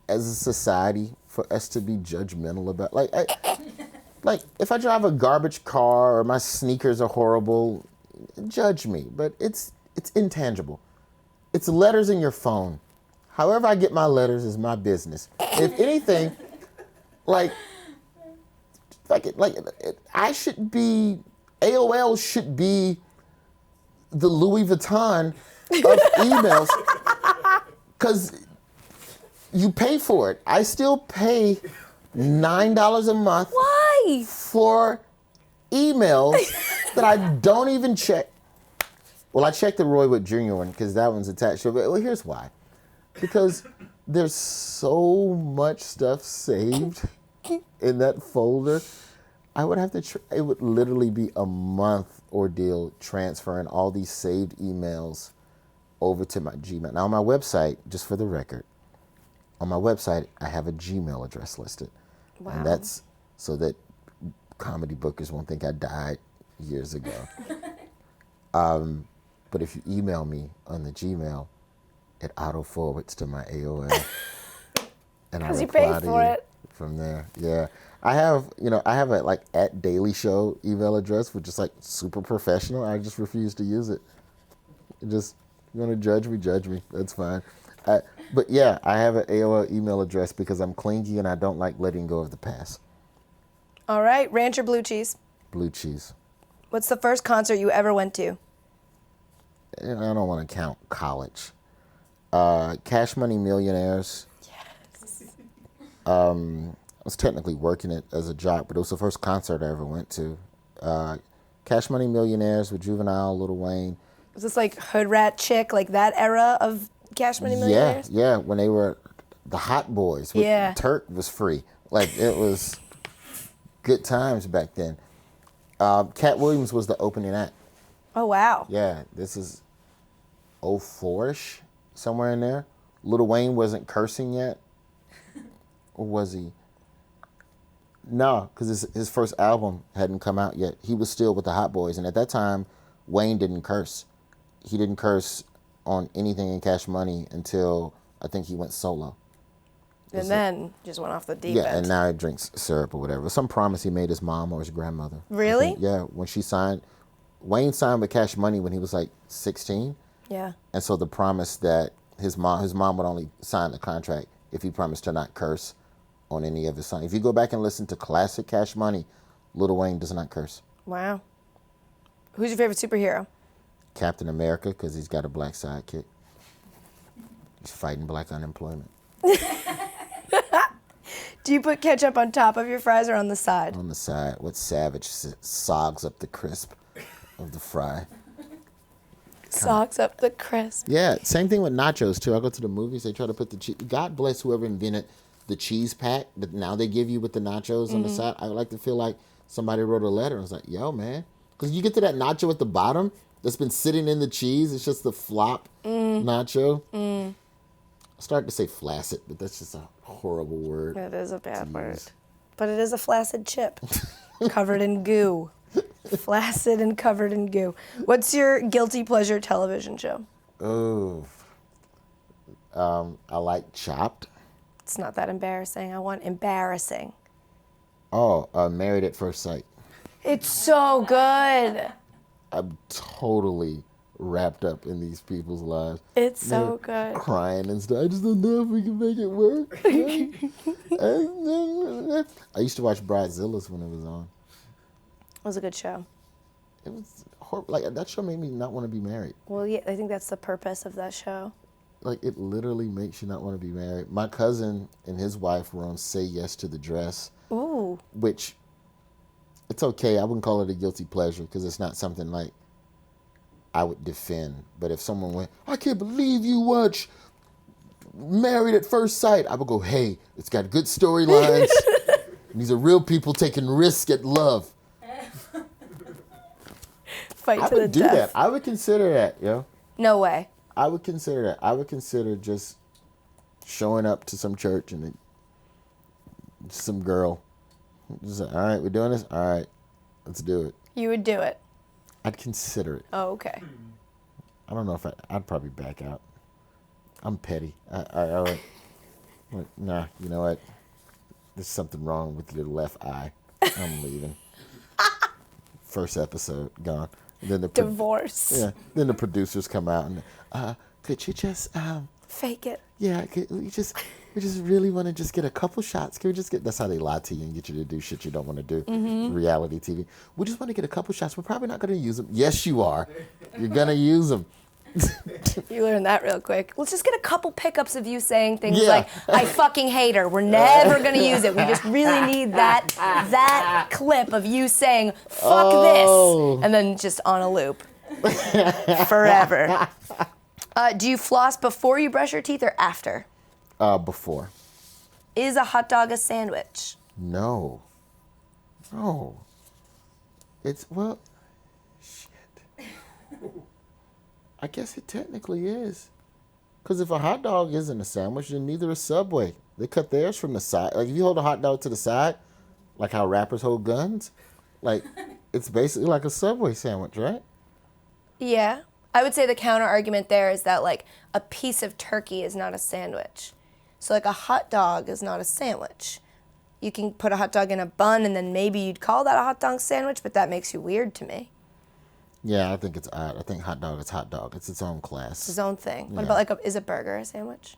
S2: as a society for us to be judgmental about. Like if I drive a garbage car or my sneakers are horrible, judge me. But it's intangible. It's letters in your phone. However I get my letters is my business. If anything, I should be, AOL should be the Louis Vuitton of emails, because you pay for it. I still pay $9 a month.
S1: Why?
S2: For emails that I don't even check. Well, I checked the Roy Wood Jr. one because that one's attached to it. Well, here's why. Because there's so much stuff saved in that folder. I would have to, it would literally be a month ordeal transferring all these saved emails over to my Gmail. Now on my website, just for the record, on my website, I have a Gmail address listed.
S1: Wow.
S2: And that's so that comedy bookers won't think I died years ago. But if you email me on the Gmail, it auto forwards to my AOL. And I reply to you from there. Yeah. I have a at Daily Show email address, which is super professional. I just refuse to use it. You want to judge me. That's fine. But yeah, I have an AOL email address because I'm clingy and I don't like letting go of the past.
S1: All right, ranch or blue cheese?
S2: Blue cheese.
S1: What's the first concert you ever went to?
S2: And I don't want to count college. Cash Money Millionaires.
S1: Yes.
S2: I was technically working it as a job, but it was the first concert I ever went to. Cash Money Millionaires with Juvenile, Lil Wayne.
S1: Was this Hood Rat Chick, that era of Cash Money Millionaires?
S2: Yeah, when they were the Hot Boys.
S1: Yeah.
S2: Turk was free. It was good times back then. Cat Williams was the opening act.
S1: Oh, wow.
S2: Yeah, this is 04-ish, somewhere in there. Lil Wayne wasn't cursing yet. Or was he? No, because his first album hadn't come out yet. He was still with the Hot Boys. And at that time, Wayne didn't curse. He didn't curse on anything in Cash Money until I think he went solo.
S1: And then just went off the deep
S2: Yeah,
S1: end.
S2: and now he drinks syrup or whatever. Some promise he made his mom or his grandmother.
S1: Really?
S2: Yeah, when she signed. Wayne signed with Cash Money when he was 16.
S1: Yeah.
S2: And so the promise that his mom would only sign the contract if he promised to not curse on any of his songs. If you go back and listen to classic Cash Money, Lil Wayne does not curse.
S1: Wow. Who's your favorite superhero?
S2: Captain America, because he's got a black sidekick. He's fighting black unemployment.
S1: Do you put ketchup on top of your fries or on the side?
S2: On the side. What savage sogs up the crisp of the fry?
S1: Socks up the crisp.
S2: Yeah, same thing with nachos, too. I go to the movies, they try to put the cheese. God bless whoever invented the cheese pack that now they give you with the nachos on the side. I would like to feel like somebody wrote a letter and was like, yo, man. Because you get to that nacho at the bottom that's been sitting in the cheese. It's just the flop nacho. I started to say flaccid, but that's just a horrible word.
S1: It is a bad word. But it is a flaccid chip covered in goo. Flaccid and covered in goo. What's your guilty pleasure television show?
S2: Oh. I like Chopped.
S1: It's not that embarrassing. I want embarrassing.
S2: Oh, Married at First Sight.
S1: It's so good.
S2: I'm totally wrapped up in these people's lives.
S1: It's so good.
S2: Crying and stuff. I just don't know if we can make it work. I used to watch Bridezillas when it was on.
S1: It was a good show.
S2: It was horrible. Like, that show made me not want to be married.
S1: Well, yeah, I think that's the purpose of that show.
S2: Like, it literally makes you not want to be married. My cousin and his wife were on Say Yes to the Dress.
S1: Ooh.
S2: Which, it's okay. I wouldn't call it a guilty pleasure because it's not something like I would defend. But if someone went, I can't believe you watch Married at First Sight, I would go, hey, it's got good storylines. These are real people taking risks at love.
S1: Fight
S2: I
S1: to the
S2: would do
S1: death.
S2: that. I would consider that, yo.
S1: No way.
S2: I would consider that. I would consider just showing up to some church and some girl. Just like, all right, we're doing this? All right, let's do it.
S1: You would do it.
S2: I'd consider it.
S1: Oh, okay.
S2: I don't know if I'd probably back out. I'm petty. I would, like, nah, you know what? There's something wrong with your left eye. I'm leaving. First episode, gone. And then
S1: Divorce.
S2: Yeah. Then the producers come out and, could you just,
S1: Fake it.
S2: yeah, we just really want to just get a couple shots. Can we just get, that's how they lie to you and get you to do shit you don't want to do. Reality TV. We just want to get a couple shots. We're probably not going to use them. Yes, you are. You're going to use them.
S1: You learned that real quick. Let's just get a couple pickups of you saying things
S2: Yeah.
S1: like, I fucking hate her. We're never going to use it. We just really need that clip of you saying, fuck this. And then just on a loop. Forever. Do you floss before you brush your teeth or after?
S2: Before.
S1: Is a hot dog a sandwich?
S2: No. It's, well, shit. I guess it technically is. Because if a hot dog isn't a sandwich, then neither is Subway. They cut theirs from the side. Like, if you hold a hot dog to the side, like how rappers hold guns, like, it's basically like a Subway sandwich, right?
S1: Yeah. I would say the counter argument there is that, like, a piece of turkey is not a sandwich. So, like, a hot dog is not a sandwich. You can put a hot dog in a bun, and then maybe you'd call that a hot dog sandwich, but that makes you weird to me.
S2: Yeah, I think it's odd. I think hot dog is hot dog. It's its own class.
S1: It's its own thing. What
S2: Yeah.
S1: about, like, is a burger a sandwich?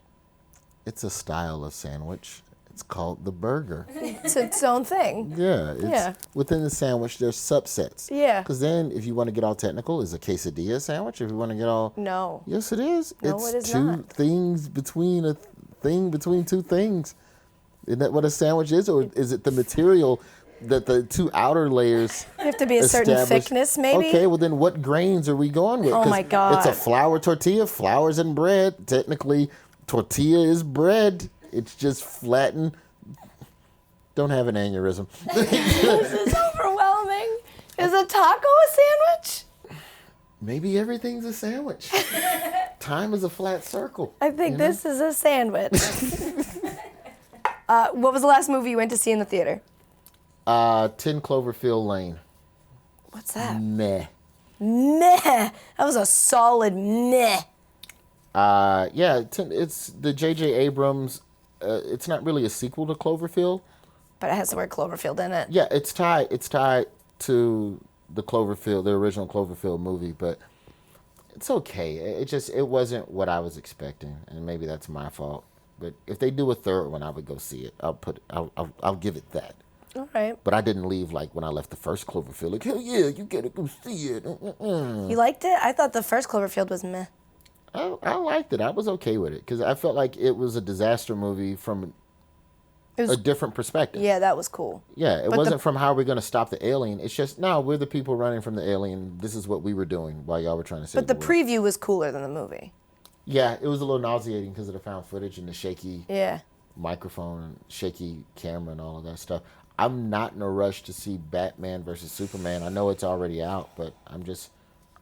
S2: It's a style of sandwich. It's called the burger.
S1: It's its own thing.
S2: Yeah.
S1: Yeah.
S2: Within the sandwich, there's subsets.
S1: Yeah.
S2: Because then, if you want to get all technical, is a quesadilla a sandwich? If you want to get all...
S1: No.
S2: Yes, it is.
S1: No,
S2: it's
S1: it is
S2: two
S1: not.
S2: things between a thing between two things. Isn't that what a sandwich is? Or is it the material that the two outer layers
S1: You have to be a certain
S2: establish?
S1: thickness, maybe?
S2: Okay, well then what grains are we going with?
S1: Oh
S2: 'Cause
S1: my God.
S2: It's a flour tortilla, flours and bread. Technically, tortilla is bread. It's just flattened. Don't have an aneurysm.
S1: This is overwhelming. Is a taco a sandwich?
S2: Maybe everything's a sandwich. Time is a flat circle.
S1: I think
S2: you know?
S1: this is a sandwich. What was the last movie you went to see in the theater?
S2: 10 Cloverfield Lane.
S1: What's that?
S2: Meh.
S1: Meh. That was a solid meh.
S2: Yeah, it's the J.J. Abrams. It's not really a sequel to Cloverfield.
S1: But it has the word Cloverfield in it.
S2: Yeah, it's tied to the Cloverfield, the original Cloverfield movie, but it's okay. It wasn't what I was expecting, and maybe that's my fault. But if they do a third one, I would go see it. I'll give it that.
S1: All right.
S2: But I didn't leave like when I left the first Cloverfield. Like, hell yeah, you gotta go see it.
S1: You liked it? I thought the first Cloverfield was meh.
S2: I liked it. I was okay with it because I felt like it was a disaster movie from a different perspective.
S1: Yeah, that was cool.
S2: Yeah, it
S1: But
S2: wasn't from how we're going to stop the alien. It's just, no, we're the people running from the alien. This is what we were doing while y'all were trying to save
S1: But the
S2: world.
S1: preview was cooler than the movie.
S2: Yeah, it was a little nauseating because of the found footage and the shaky
S1: Yeah.
S2: microphone and shaky camera and all of that stuff. I'm not in a rush to see Batman versus Superman. I know it's already out, but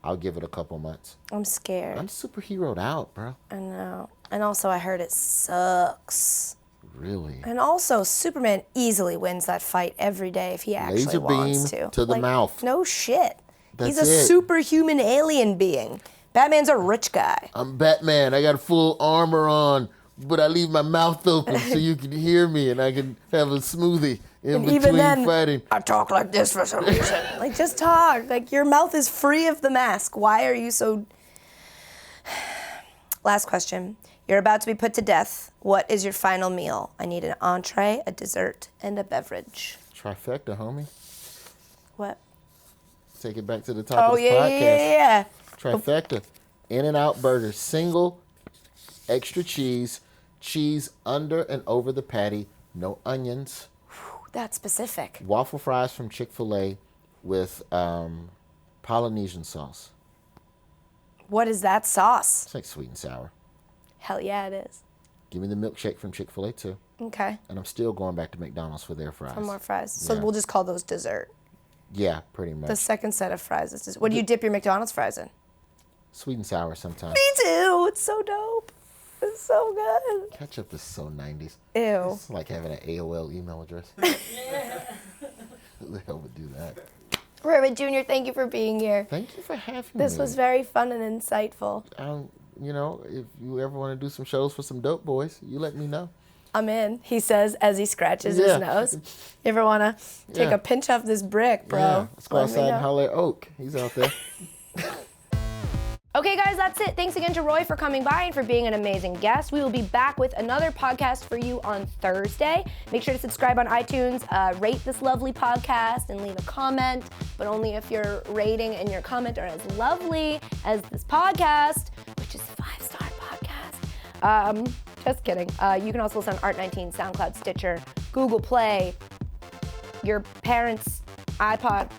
S2: I'll give it a couple months.
S1: I'm scared.
S2: I'm superheroed out, bro.
S1: I know. And also, I heard it sucks.
S2: Really?
S1: And also, Superman easily wins that fight every day if he actually
S2: Laser
S1: wants
S2: beam
S1: to.
S2: to the mouth.
S1: No shit.
S2: That's
S1: He's a
S2: it.
S1: superhuman alien being. Batman's a rich guy.
S2: I'm Batman. I got full armor on, but I leave my mouth open so you can hear me and I can have a smoothie in between
S1: Even then,
S2: fighting.
S1: I talk like this for some reason. Like, just talk. Like, your mouth is free of the mask. Why are you so... Last question. You're about to be put to death. What is your final meal? I need an entree, a dessert, and a beverage.
S2: Trifecta, homie.
S1: What?
S2: Take it back to the top of this
S1: yeah,
S2: podcast.
S1: yeah.
S2: Trifecta. In-N-Out burger. Single, extra cheese, cheese under and over the patty, no onions.
S1: That's specific.
S2: Waffle fries from Chick-fil-A with Polynesian sauce.
S1: What is that sauce?
S2: It's like sweet and sour.
S1: Hell yeah, it is.
S2: Give me the milkshake from Chick-fil-A too.
S1: Okay.
S2: And I'm still going back to McDonald's for their fries.
S1: For more fries. So
S2: Yeah.
S1: we'll just call those dessert.
S2: Yeah, pretty much.
S1: The second set of fries is just, what do you dip your McDonald's fries in?
S2: Sweet and sour sometimes.
S1: Me too. It's so dope. It's so good.
S2: Ketchup is so 90s.
S1: Ew.
S2: It's like having an AOL email address. Who the hell would do that?
S1: Robert Jr., thank you for being here.
S2: Thank you for having me.
S1: This was very fun and insightful.
S2: You know, if you ever want to do some shows for some dope boys, you let me know.
S1: I'm in, he says as he scratches
S2: Yeah.
S1: his nose. You ever want to take
S2: Yeah.
S1: a pinch off this brick, bro?
S2: Yeah, let's go
S1: Let me
S2: outside
S1: know.
S2: and holler at Oak. He's out there.
S1: Okay, guys, that's it. Thanks again to Roy for coming by and for being an amazing guest. We will be back with another podcast for you on Thursday. Make sure to subscribe on iTunes, rate this lovely podcast, and leave a comment, but only if your rating and your comment are as lovely as this podcast, which is a 5-star podcast. Just kidding. You can also listen on Art19, SoundCloud, Stitcher, Google Play, your parents' iPod.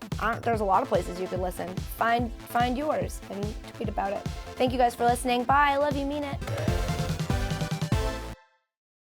S1: There's a lot of places you could listen. Find yours and tweet about it. Thank you guys for listening. Bye. I love you. Mean it.